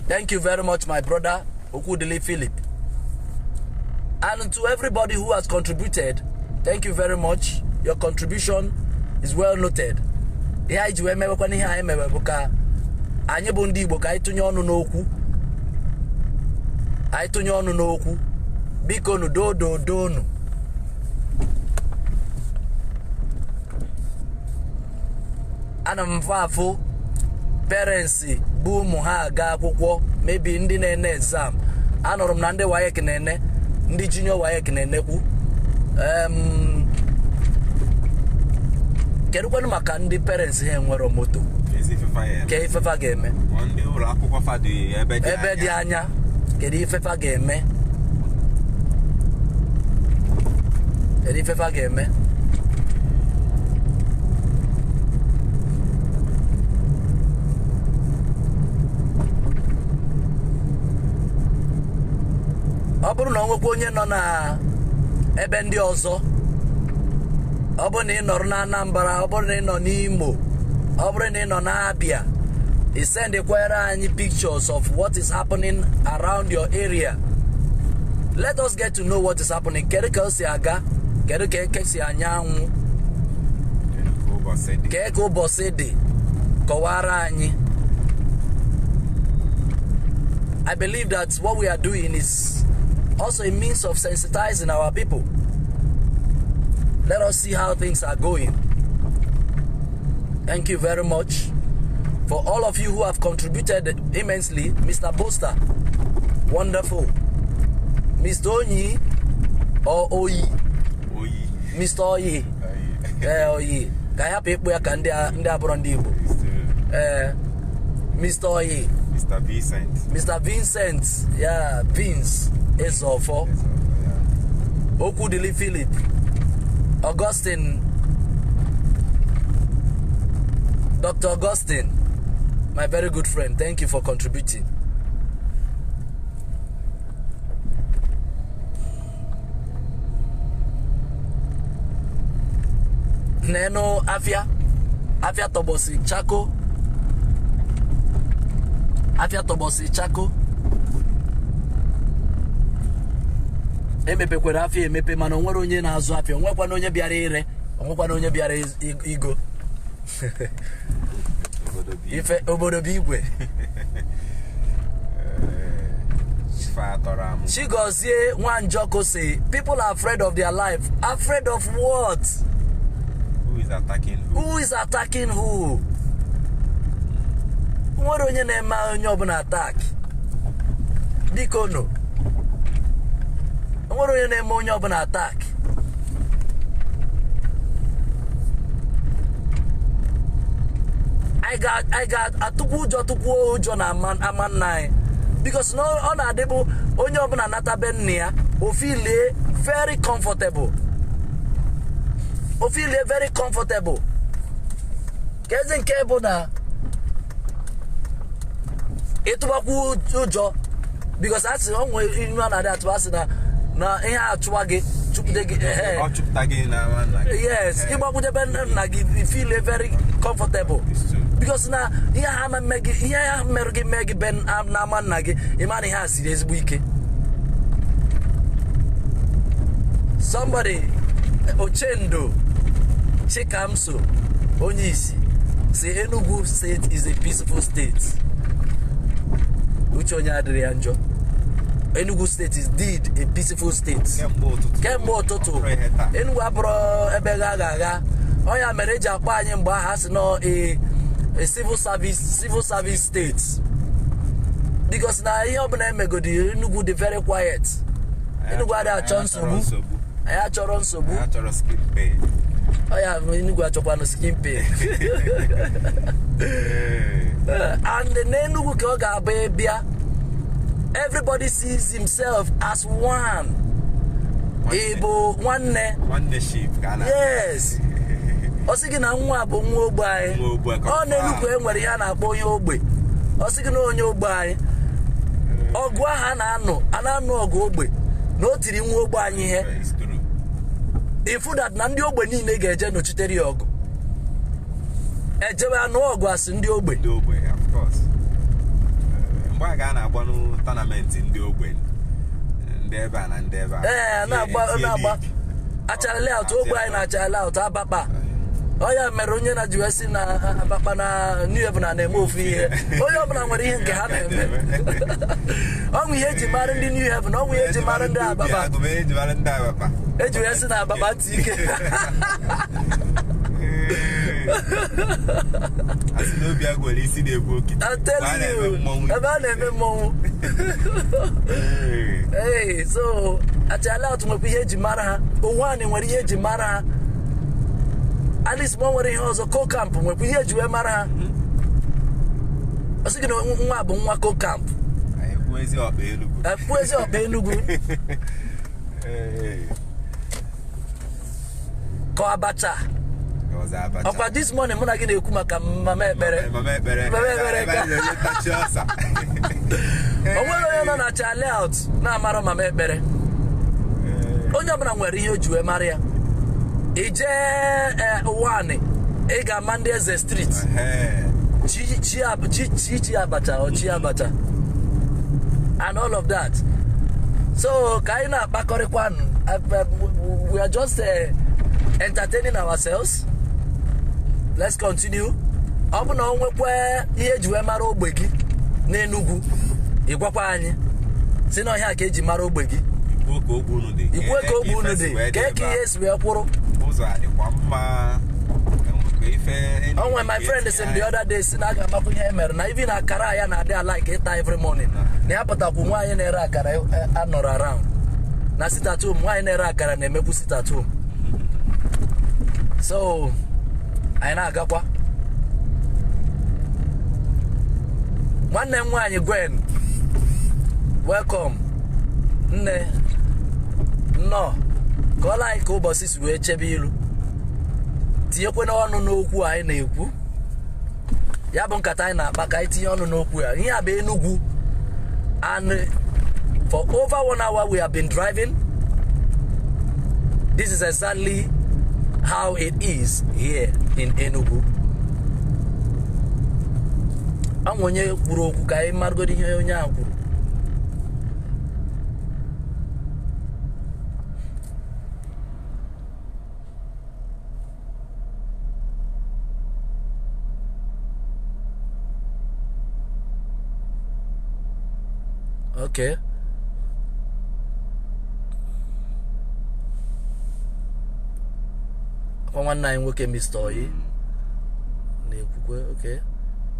Thank you very much, my brother Okwudili Philip. And to everybody who has contributed, thank you very much. Your contribution is well noted. Ihe anyị ji wee mewekwa n'ihe anyị mewe bụ ka anyị bụ ndị Igbo ka anyị tụnye ọnụ n'okwu. Anyị tụnye ọnụ n'okwu. Biko nu donu. Ana m afụ parents bụ ụmụ ha aga akwụkwọ, maybe ndị na-ene exam. Anụrụ m na ndị WAEC na-ene, ndị junior WAEC na-enekwu. Kedu kwanu maka ndị parents ha nwere moto? Ke ifefa ga-eme? Ndị ụlọ akwụkwọ fa dị ebe dị anya. Kedu ifefa ga-eme? Kedu ifefa ga-eme? Ọ bụrụ na ọ nwekwa onye nọ na ebe ndị ọzọ, ọ bụrụ na ị nọrọ na Anambra, ọ bụrụ na ị nọ n'Imo, ọ bụrụ na ị nọ n'Abia, ị sendekwere anyị pictures of what is happening around your area. Let us get to know what is happening. Kedu ka o si aga? Kedu ka eke si anyanwụ? Kedu ka ụbọchị dị? Kọwara anyị. I believe that what we are doing is also a means of sensitizing our people. Let us see how things are going. Thank you very much for all of you who have contributed immensely. Mr. Boster, wonderful. Mr. Onyi or Oyi? Mr. Oyi. Oyi. Kaya people ya kan ndị abụrụ ndị Igbo. Mr. Oyi. Mr. Vincent. Mr. Vincent. Yeah, Vince. Ezofo. Okwudili Philip. Augustine. Dr. Augustine, my very good friend, thank you for contributing. Neno Afia Tobosi Chako. Afia Tobosi Chako. Emepe kwere afia emepe, mana onwere onye na-azụ afia, onwekwa na onye bịara ire, onwekwa na onye bịara igo. Ife obodo bụ igwe. Chigozie Nwanjoko say people are afraid of their life. Afraid of what? Who is attacking who? Who is attacking who? Nwere onye na-eme onye ọbụla attack. Biko no. Nwere onye na-eme onye ọbụla attack. I got atukwu ụjọ na amanna because no ọ na-adịbụ onye ọbụla nata be nne ya o feel very comfortable. O feel very comfortable. Kezi nke bụ na ịtụbakwu ụjọ because asị onwe inu a na-adị atụba asị na ihe achụwa gị chụpụta gị ọ chụpụta gị na nna gị. Yes, ịgbakwudebe nna gị feel very comfortable. Because na ihe ha mere gị mee gị be na ama nna gị ịma na ihe a siri ezigbo ike. Somebody Ochendo Chikamso onye isi say Enugu state is a peaceful state. Uche onye adịrị ya njọ. Enugu state is indeed a peaceful state. Kemgbe ụtụtụ Enugu abụrụ ebe ga-aga. Ọ ya mere eji akpọ anyị mgbe aha si nọ a civil service state. Because na ihe ọbụla emegodi Enugu dị very quiet. Enugu adị achọ nsogbu. I chọrọ nsogbu. I chọrọ skin pain. Oh yeah, Enugu achọkwa no skin pain. And the Enugu ka ọ ga-abụ bịa. Everybody sees himself as one. Igbo nwanne. Nwanne sheep ka na. Yes. Ọ sị gị na nwa bụ nwa ogbe anyị. Ọ na-Enugu enwere ihe a na-akpọ onye ogbe. Ọ sị gị na onye ogbe anyị. Ọgụ ahụ a na-anụ ọgụ ogbe. Na o tiri nwa ogbe anyị ihe. Ifu that na ndị ogbe niile ga-eje nọchitere ya ọgụ. Ejebe anụ ọgụ asị ndị ogbe. Ndị ogbe, of course. Mgbe a ga-agba n'ụ tournament ndị ogbe. Ndị ebe a na ndị ebe a. Na-agba. Acharịla out ogbe anyị na-acharịla out Abakpa. Ọ ya mere onye na-ji wee sị na Abakpa na New Haven na-eme ofu ihe. Onye ọbụla nwere ihe nke ha na-eme. Ọnwụ ihe eji mara ndị New Haven, ọnwụ ihe eji mara ndị Abakpa. Eji wee sị na Abakpa ntị ike. Asị n'obi agwara isi na-ekwu okite. I'm telling you, ebe a na-eme mmọnwụ. Hey, so achala out nwekwa ihe eji mara ha. Ụwa nwere ihe eji mara ha. At least one nwere ihe ọzọ co-camp nwekwa ihe eji wee mara ha. Ọ sị gị na nwa bụ nwa co-camp. Ekwu ezi ọkpa Enugu. Ekwu ezi ọkpa Enugu. Ko Abacha. Ọkwa this morning mụ na gị na-ekwu maka mama ekpere. Mama ekpere ka. O nwere onye nọ na chale out na-amara mama ekpere. Onye ọbụla nwere ihe o ji wee mara ya. Ije ụwanị ị ga-ama ndị eze street. Chi Abacha or Chi Abacha. And all of that. So ka anyị na-akpakọrịkwa we are just entertaining ourselves. Let's continue. Ọ bụ na o nwekwa ihe eji wee mara ogbe gị n'Enugu, ịgwakwa anyị si na ọhịa ka eji mara ogbe gị. Ikwu ka ogbe unu dị. Ikwu ka ogbe unu dị. Ka ihe esi wee kwụrụ. Ụzọ adịkwa mma. When my friend said the other day, si na aga amakwu ihe mere na even akara ya na-adị alike ịta every morning. Na ya pụtakwu nwaanyị na-ere akara anọrọ around. Na sit at home, nwaanyị na-ere akara na-emekwu sit at home. So, anyị na-agakwa. Nwanne m nwaanyị Gwen, welcome. Nne, nnọọ, ka ọ like ka ụbọchị si wee chebe ilu. Tinyekwe n'ọnụ n'okwu anyị na-ekwu. Ya bụ nkata anyị na-akpa ka anyị tinye ọnụ n'okwu ya. Ihe a bụ Enugu. And for over 1 hour we have been driving. This is exactly how it is here in Enugu. Onye kwuru okwu ka anyị margodi ihe onye ahụ kwuru. Okay. Nwanne anyị nwoke Mr. Oyi na-ekwukwe. Okay.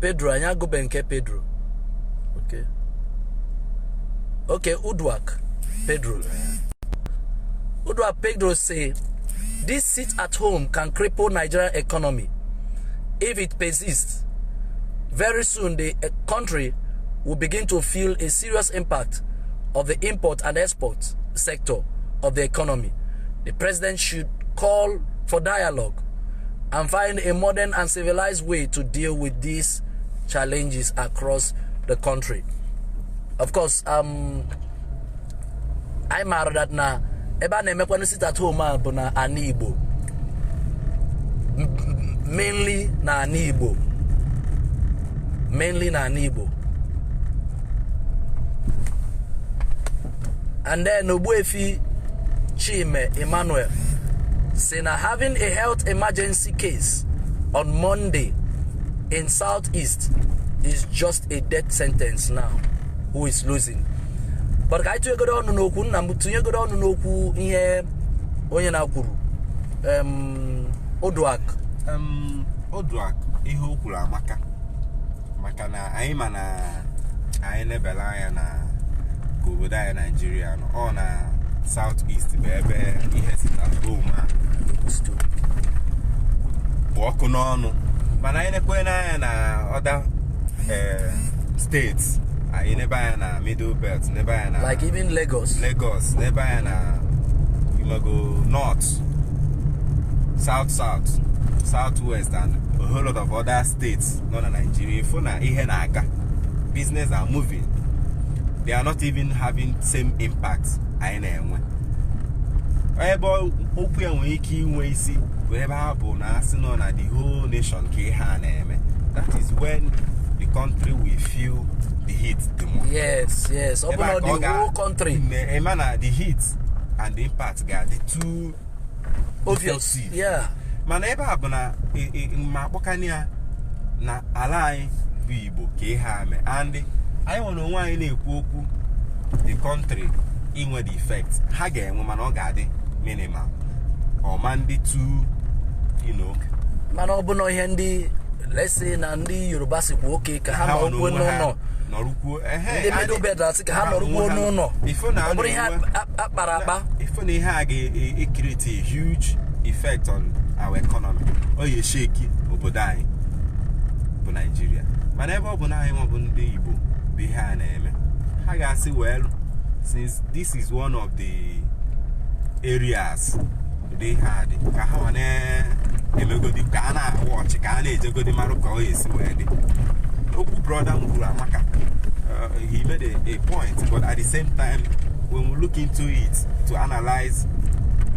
Pedro, anyị agụbe nke Pedro. Okay. Okay, Udwak Pedro. Udwak Pedro say, this sit at home can cripple Nigerian economy if it persists. Very soon the country will begin to feel a serious impact of the import and export sector of the economy. The president should call for dialogue and find a modern and civilized way to deal with these challenges across the country. Of course, I'm mad that na eba na emekwa sit at home bụ na ana Igbo. Mainly na ana Igbo. Mainly na ana Igbo. And then Ogbuefi Chime Emmanuel say na having a health emergency case on Monday in Southeast is just a death sentence now. Who is losing? But ka itu egodo onu n'okwu nna m tunye egodo onu n'okwu ihe onye na-kwuru. Odwak ihe o kwuru amaka. Maka na anyị ma na anyị nebela anya na obodo anyị Nigeria no. Ọ na southeast bụ ebe ihe sitara ma bụ ọkụ n'ọnụ mana anyị na-ekwe n'anya na other states anyị nebe anya na middle belt nebe anya na like even Lagos nebe anya na imago north southwest and a whole lot of other states nọ na Nigeria ifo na ihe na-aga business are moving. They are not even having same impact anyị na-enwe ebe okwu ya nwere ike inwe isi bụ ebe ha bụ na asị nọ na the whole nation ka ihe ha na-eme. That is when the country will feel the heat the more. Yes open the whole country na the heat and the impact ga-adị too obvious. Yeah. Mana ebe a bụ na ma akpọkani ya na ala anyị bụ Igbo ka ihe ha mee and anyị nwere onwe anyị na-ekwu okwu the country inwe the effect ha ga-enwe mana ọ ga-adị minimal ọma ndị too mana ọ bụ na ihe ndị let's say na ndị Yoruba si kwa oke ka ha nọrụkwuo n'ụlọ ndị middle belt asị ka ha nọrụkwuo n'ụlọ ọ bụrụ ihe akpara akpa ifo na ihe a ga-create a huge effect on our economy ọ ga-esheki obodo anyị bụ Nigeria mana ebe ọ bụ na anyị nwa bụ ndị Igbo bụ ihe a na-eme ha ga-asị well since this is one of the areas they had ka ha na-emegodi ka a na-awọchị ka a na-ejegodi marụ ka ọ esi wee dị okwu brother m kwuru amaka he made a point but at the same time when we look into it to analyze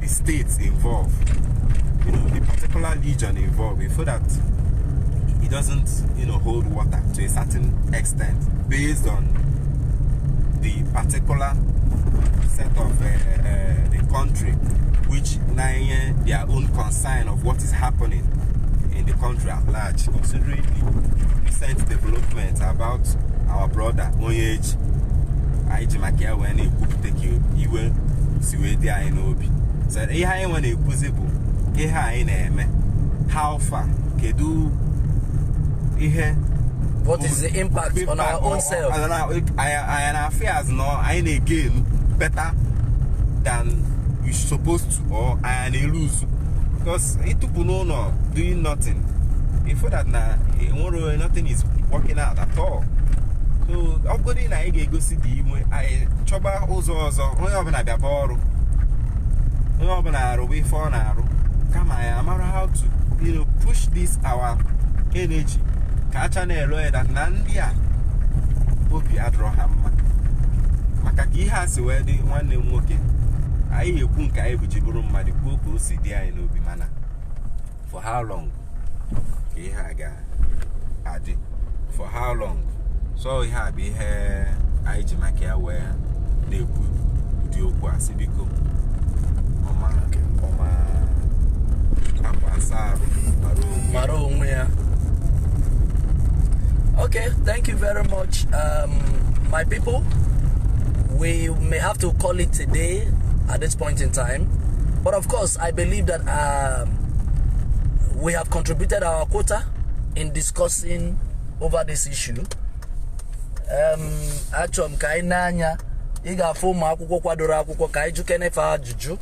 the states involved the particular region involved before that it doesn't hold water to a certain extent based on the particular set of the country which their own concern of what is happening in the country at large, considering the recent developments about our brother Njenje Aijimakia when he could take you even Siwedia in Obi. So here when a possible how far can do what is the impact on our own self? I affairs no I again better than you're supposed to or I lose because it took no doing nothing. Before that now nothing is working out at all. So I'm going to go see the I choba ozo only open a biaboro. Only open a robe for an arrow. Come I matter how to push this our energy. Catch an elo that Nandia Obi Adroham Makaki has already one name working. I won't carry with Jiburum Madiko, sit there in Obi Mana. For how long? Adi. For how long? So he had be here. I Jimakia where they put the Okwasibiko. Okay, thank you very much, my people. We may have to call it today at this point in time, but of course I believe that we have contributed our quota in discussing over this issue. Achom kai nanya iga fuma akwụkwọ kwadoro akwụkwọ kai jukene fa ajụjụ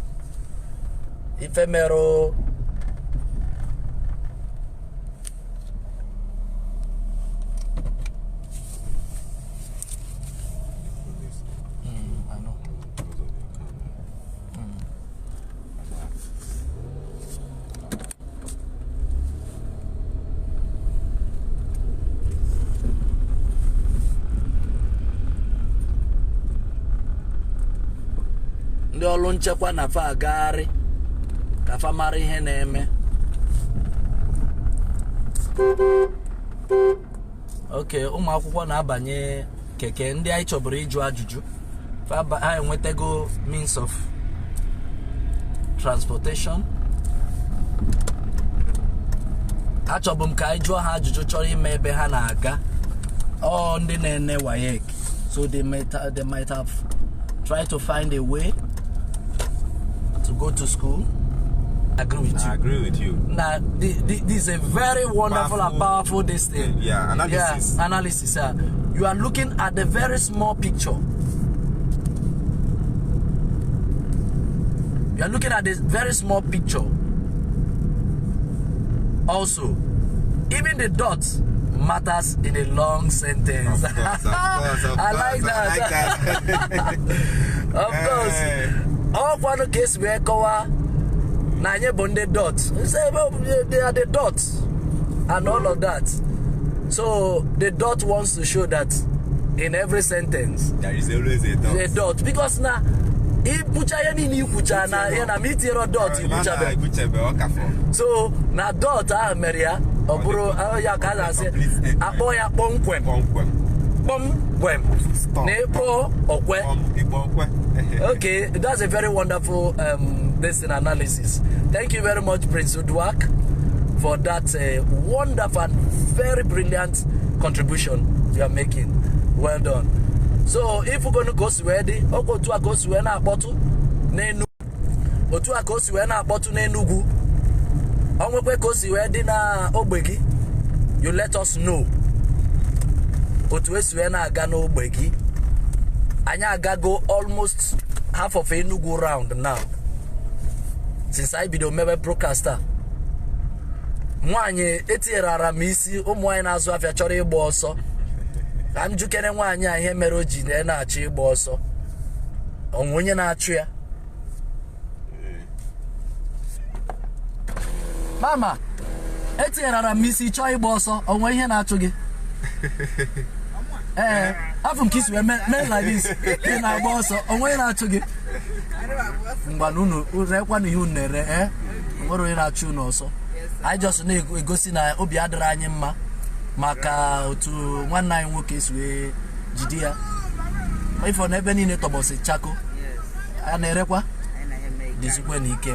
ifemero ndị ọrụ nchekwa na fa agagharị ka fa mara ihe na-eme. Okay, ụmụ akwụkwọ na-abanye keke ndị anyị chọburu ịjụ ajụjụ ha enwetago means of transportation. Achọbụ m ka anyị jụọ ha ajụjụ chọrọ ime ebe ha na-aga ndị na-ene WAEC, so they might have tried to find a way to go to school. I agree with you. Now, this is a very wonderful and powerful this thing. Yeah, analysis. Yeah, analysis. You are looking at the very small picture. You are looking at this very small picture. Also, even the dots matters in a long sentence. Of course, I like that. Of course. All one case where cover nanye bonde dots. They are the dots and all of that. So the dot wants to show that in every sentence there is always a dot. The dot, because now if pucha ni pucha na mitiro dot pucha. So na dot Maria oburo ya kaza se akpo ya ponkwem ne po okwe. Okay, that's a very wonderful this analysis. Thank you very much, Prince Udwak, for that wonderful and very brilliant contribution you are making. Well done. So if we're going to go Swedi, oko tu ako Swena abotu nenu. Otu ako Swena abotu nenugu. Onwekwe ko Swedi na ogbegi. You let us know. Otu Swena aga no ogbegi. Anya aga go almost half of Enugu round now. Since I be the member broadcaster. Mwanye etierara misi umwanye na azu afia chore igbo oso. I'm jukene nwanya ihe mere oji na achi igbo oso. Onwunye na achu ya. Mama, etierara misi chore igbo oso, onwe ihe na achu gi. Afum kiss we men like this. Na igbo oso, onwe na achu gi. Ngwa nunu urekwa ni hu nere nworo ihe na achu no oso. I just need to go see na obi adara anyị mma maka otu nwanna anyị nwoke siwe jidia. Ifo na ebe niile tobosi chako. A na-erekwa disikwe n'ike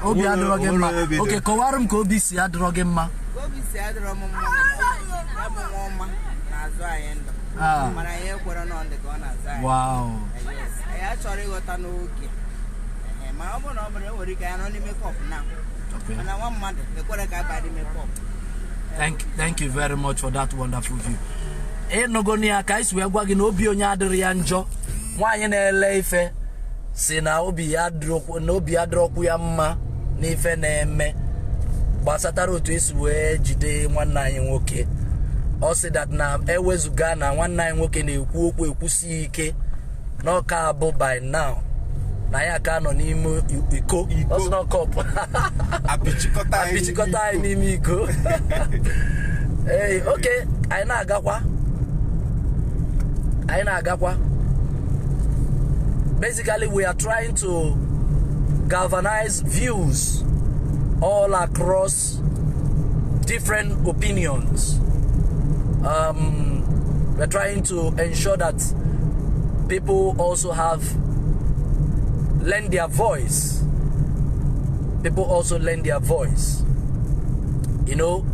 obi adọrọ gị mma. Okay, kọwara m ka obi si adọrọ gị mma. Obi si adọrọ m mma ya bụ nwa na-azụ anyị ndụ. Mana anyị kwere na ndị ka ọ na-azụ anyị. Wow. Anyị chọrọ ịghọta n'oge. Ma ọ bụ na ọ bụrụ nwere ike ya nọ n'ime kọp na. Thank you very much for that wonderful view. Nogonia kais we agwa gị na obi onye adịrị ya njọ. Nwaanyị na-ele ife si na obi ya adịrọkwu ya mma n'ife na-eme gbasatara otu esi wee jide nwanne anyị nwoke. Ọ sị that na ewezuga na nwanne anyị nwoke na-ekwu okwu ekwusi ike na ọka abụ by now. Na ya ka nọ n'ime iko also not cup apichikota n'ime iko. Hey, okay, anyị na-agakwa. Basically we are trying to galvanize views all across different opinions. We're trying to ensure that people also lend their voice. People also lend their voice. You know,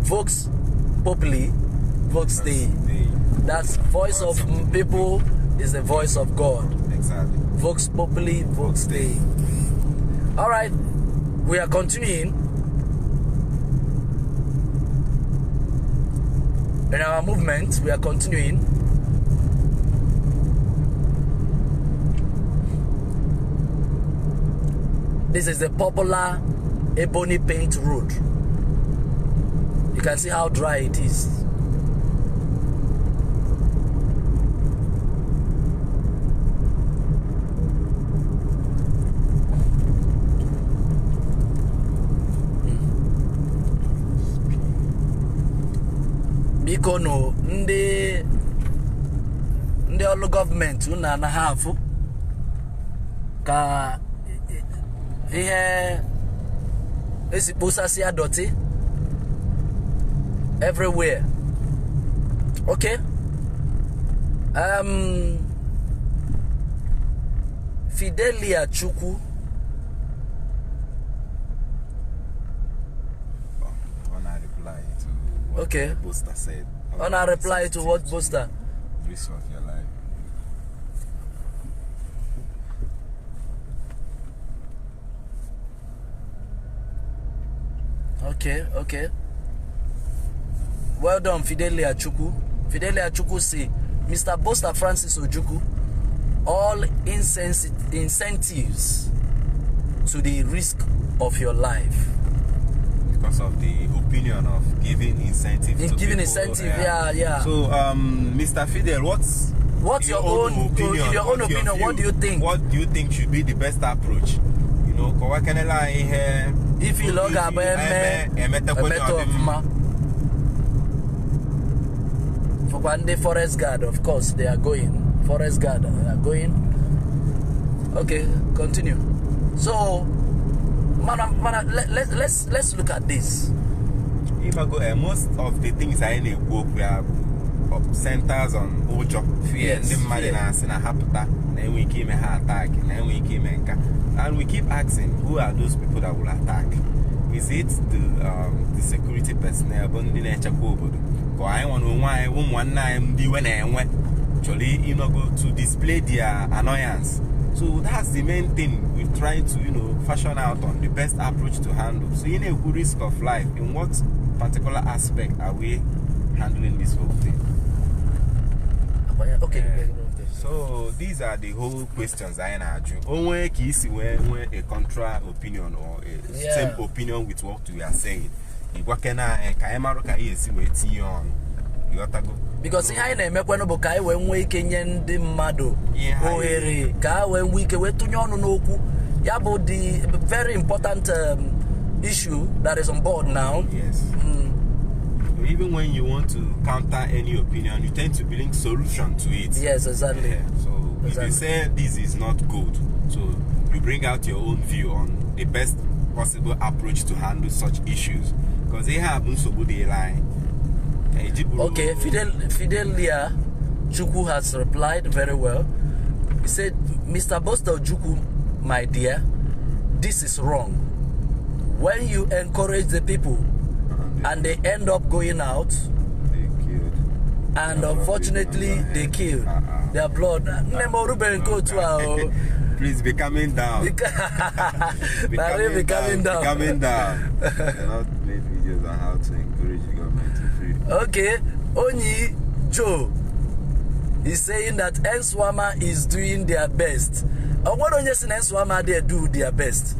Vox Populi, Vox Dei. That's voice of people is the voice of God. Exactly. Vox Populi, Vox Dei. All right, we are continuing. In our movement, we are continuing. This is the popular Ebony Paint Road. You can see how dry it is. Bikono ndị ọlụ gọọmenti unu anaghị afụ ka ihe esipụsasị adọtị everywhere. Okay, Fidelia Chukwu. Okay. What Buster said. On a reply to what Buster? Risk of your life. Okay. Well done, Fidelia Chukwu. Fidelia Chukwu say, Mr. Buster Francis Ojukwu, all incentives to the risk of your life. Because of the opinion of giving incentive to Giving people. incentive, yeah. So, Mr. Fidel, what's your own opinion? What do you think? What do you think should be the best approach? You know, if you log a for one day, forest guard, of course, they are going. Forest guard are going. Okay, continue. So, let's look at this. Most of the things I know we have centers on Ojo, fear, then we keep attack, then we keep and we keep asking, who are those people that will attack? Is it the security personnel? I want actually, go to display their annoyance. So that's the main thing we're trying to, fashion out on the best approach to handle. So in a good risk of life, in what particular aspect are we handling this whole thing? Okay. So these are the whole questions I ask you. Only case when a contra opinion or a same opinion with what we are saying. Because I na-emekwa no bụ ka anyị wee nwee ike nye ndị mmadụ ohere ka wee nwee ike wee tụnye ọnụ n'okwu ya bụ the very important issue that is on board now. Yes. Even when you want to counter any opinion, you tend to bring solution to it. Yes, exactly. So if you say this is not good, so you bring out your own view on the best possible approach to handle such issues. Because they happen so good, they lie. Okay, Fidelia Juku has replied very well. He said, Mr. Bosto Juku, my dear, this is wrong. When you encourage the people and they end up going out, and unfortunately they kill their blood. Please be coming down. Be coming down. Cannot make videos on how to encourage the government to free. Okay, Onyi Joe is saying that Nswama is doing their best. What don't you say Nswama they do their best?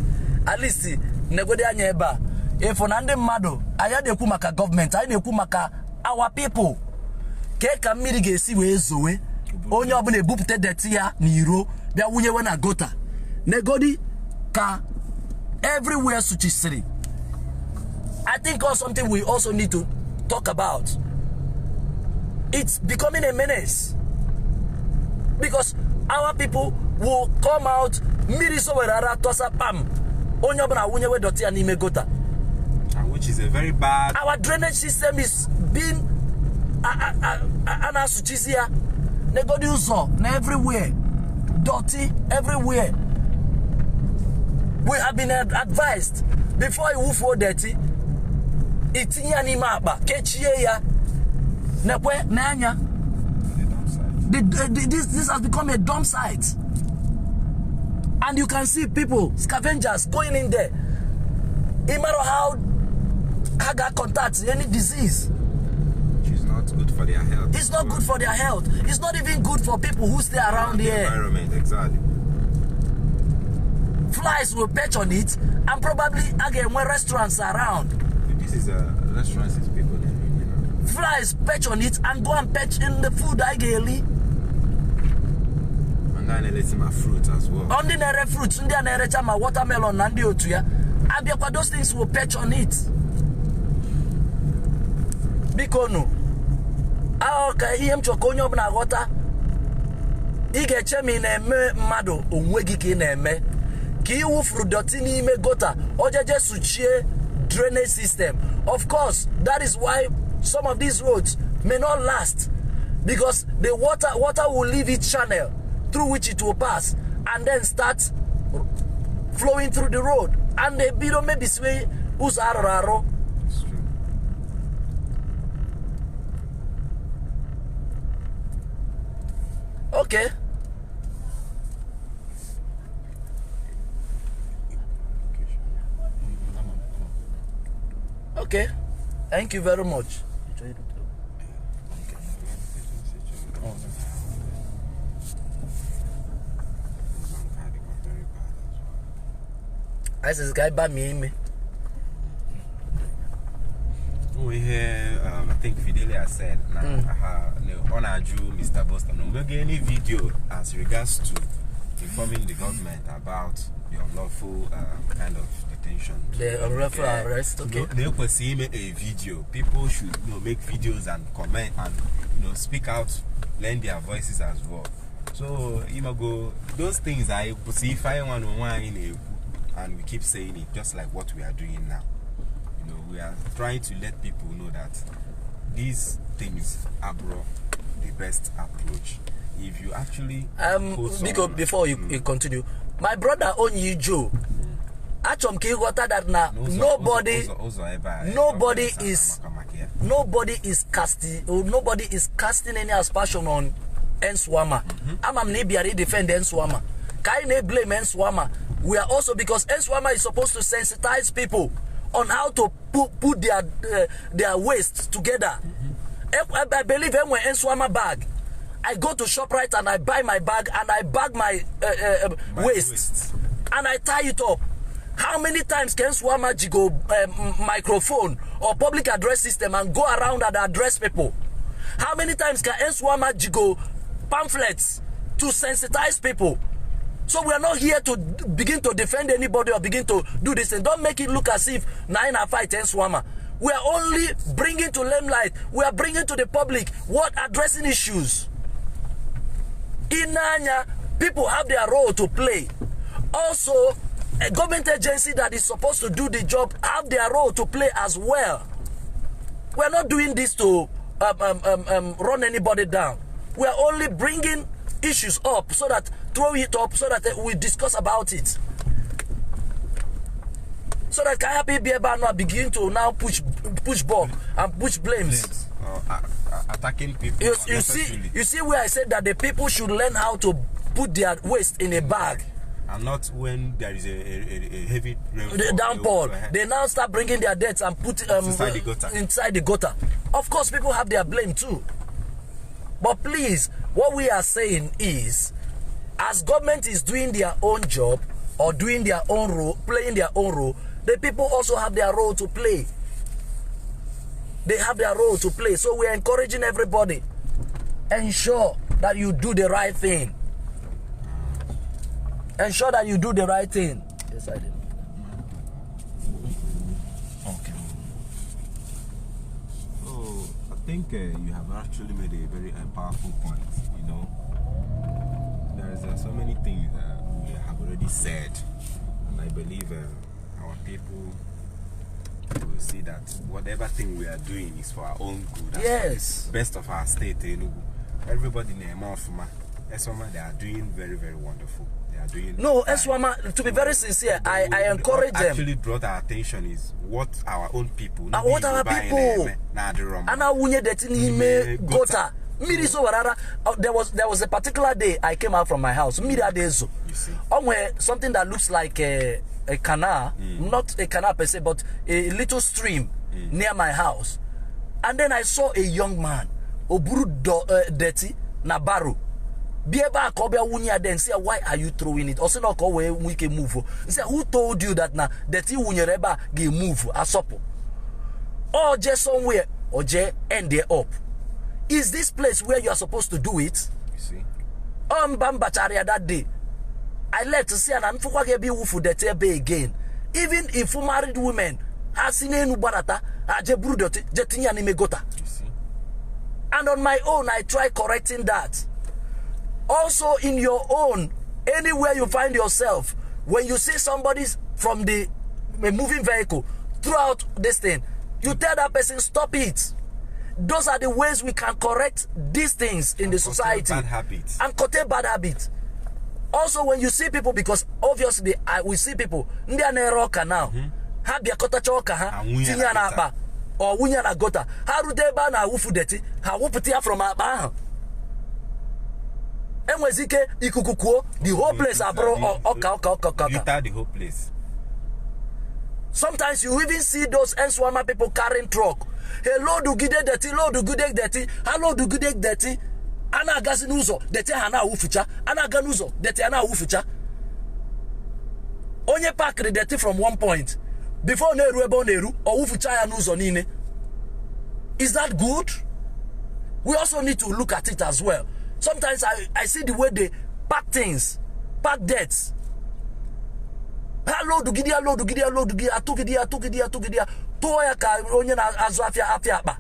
At least negode anyeba. If onande mado, aya de kumaka government, aya de kumaka our people. Ke kamiri gesi we zoe. Onye obune bupute detia ni iro. Bia wunye wena gota. Negodi ka everywhere suchisiri. I think also something we also need to talk about. It's becoming a menace. Because our people will come out miriso werara tosa pam. Onye obuna wunye we dotia ni me gota. Which is a very bad. Our drainage system is being anasuchisia. Negodi uso na everywhere. Dirty everywhere. We have been advised before you move for dirty. Itinya ni mapa kechie ya nekwe nanya. This has become a dump site, and you can see people, scavengers going in there. No matter how I got contact any disease. It's not good for their health. It's not good for their health. It's not even good for people who stay around here. Environment, exactly. Flies will perch on it, and probably again when restaurants are around. This is a restaurant, is people there, Flies perch on it and go and perch in the food ideally. And then let's see my fruit as well. On the fruits, on the my watermelon and the otuya. Abiakwa, those things will perch on it. Bikono. Aoka iem chokonyo na gota. Ige chemi na eme mado onwegi ki na eme. Ki iwu frudoti ni ime gota. Ojeje suchie drainage system. Of course, that is why some of these roads may not last, because the water will leave its channel through which it will pass and then start flowing through the road. And the bido maybe sway usararo. Okay. Okay. Thank you very much. I says guy ba me. We hear, I think Fidelia said, on our Jew, Mr. Boston, we'll get any video as regards to informing the government about the unlawful kind of detention. The unlawful arrest, okay. They could see a video. People should make videos and comment and speak out, lend their voices as well. So, go those things I see if I want in a and we keep saying it just like what we are doing now. We are trying to let people know that these things are the best approach. If you actually before you continue, my brother Onyi Joe, that now nobody is casting any aspersion on Nswama. I'm defend Nswama. Kai blame Nswama. We are also, because Nswama is supposed to sensitize people on how to put their waste together. I believe when Nswama bag, I go to ShopRite and I buy my bag and I bag my waste and I tie it up. How many times can Nswama go microphone or public address system and go around and address people? How many times can Nswama go pamphlets to sensitize people? So we are not here to begin to defend anybody or begin to do this, and don't make it look as if Nine are fighting Nswama. We are only bringing to limelight, we are bringing to the public what addressing issues. In Nanya, people have their role to play. Also, a government agency that is supposed to do the job have their role to play as well. We are not doing this to run anybody down. We are only bringing issues up so that throw it up so that we discuss about it. So that Kayapi Bieba not begin to now push back and push blames. Attacking people. You see where I said that the people should learn how to put their waste in a bag. And not when there is a heavy rainfall. Downpour. They now start bringing their debts and put inside the gutter. Of course, people have their blame too. But please, what we are saying is, as government is doing their own job or doing their own role, playing their own role, the people also have their role to play. They have their role to play. So we are encouraging everybody. Ensure that you do the right thing. Ensure that you do the right thing. Yes, I did. Okay. So I think you have actually made a very powerful point. There's so many things we have already said, and I believe our people will see that whatever thing we are doing is for our own good. Yes. Best of our state, everybody in Nswama, they are doing very, very wonderful. They are doing. No, Nswama, to be very sincere, I encourage them. Actually brought our attention is what our own people. What our people. And now we need that in Gota. There was a particular day I came out from my house. Somewhere something that looks like a canal, not a canal per se, but a little stream near my house. And then I saw a young man, Oburu Deti Nabaru. Bieba Kobia Wunya then say, why are you throwing it? Also not we can move. He said, who told you that na Deti Wunyereba ge move asopo? Or just somewhere or just end there up. Is this place where you are supposed to do it? You see? Bambacharia that day. I let to see an unfukwage be wufu detebe again. Even if married women have seen a nubarata, a jebrudote, jetinya nimegota. You see? And on my own, I try correcting that. Also, in your own, anywhere you find yourself, when you see somebody's from the moving vehicle throughout this thing, you tell that person, stop it. Those are the ways we can correct these things in the society. Bad habits. And curtail bad habits. Also, when you see people, because obviously we see people, now, have their kota choka, tinya na ba, or wunya na gota, harudeba na wufu deti, ha wuputia from aba. And when zike ikukukuo, the whole place abro oka. Litter the whole place. Sometimes you even see those Nswama people carrying truck. Hello, do good dirty, hello, do good dirty, hello, do good dirty. Ana gasinuzo, dete hana ufucha, ana ganuzo, dete ana ufucha. onye park dirty from one point before na-eru ebe ọ na-eru ọ wụfucha ya n'ụzọ niile. Is that good? We also need to look at it as well. Sometimes I see the way they pack things, pack debts. Load gidia, atugidia. Toya ka onye na azụ afia akpa.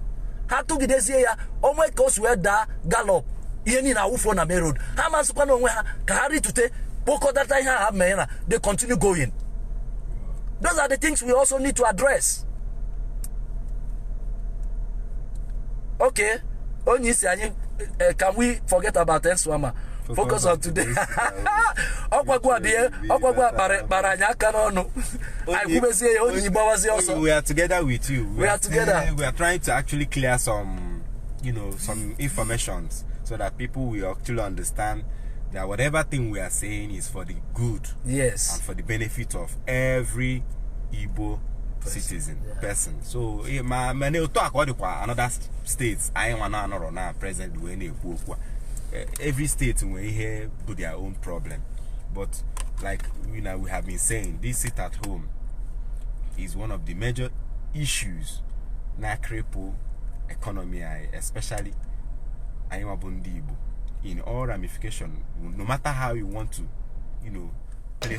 Ha tugidezie ya, onwe ka o swe da gallop. Ihe ni na ufo na main road. Ha masukwa na onwe ha ka ha ritute pokọdata ihe ha mee na they continue going. Those are the things we also need to address. Okay, can we forget about Enswama? Focus on today. We are together with you. We are together. We are trying to actually clear some, some information so that people will actually understand that whatever thing we are saying is for the good. Yes. And for the benefit of every Igbo citizen, person. So many talk about another states. I want to know now present when every state will hear with their own problem. But like we have been saying, this sit at home is one of the major issues na cripple economy, especially in all ramifications. No matter how you want to, place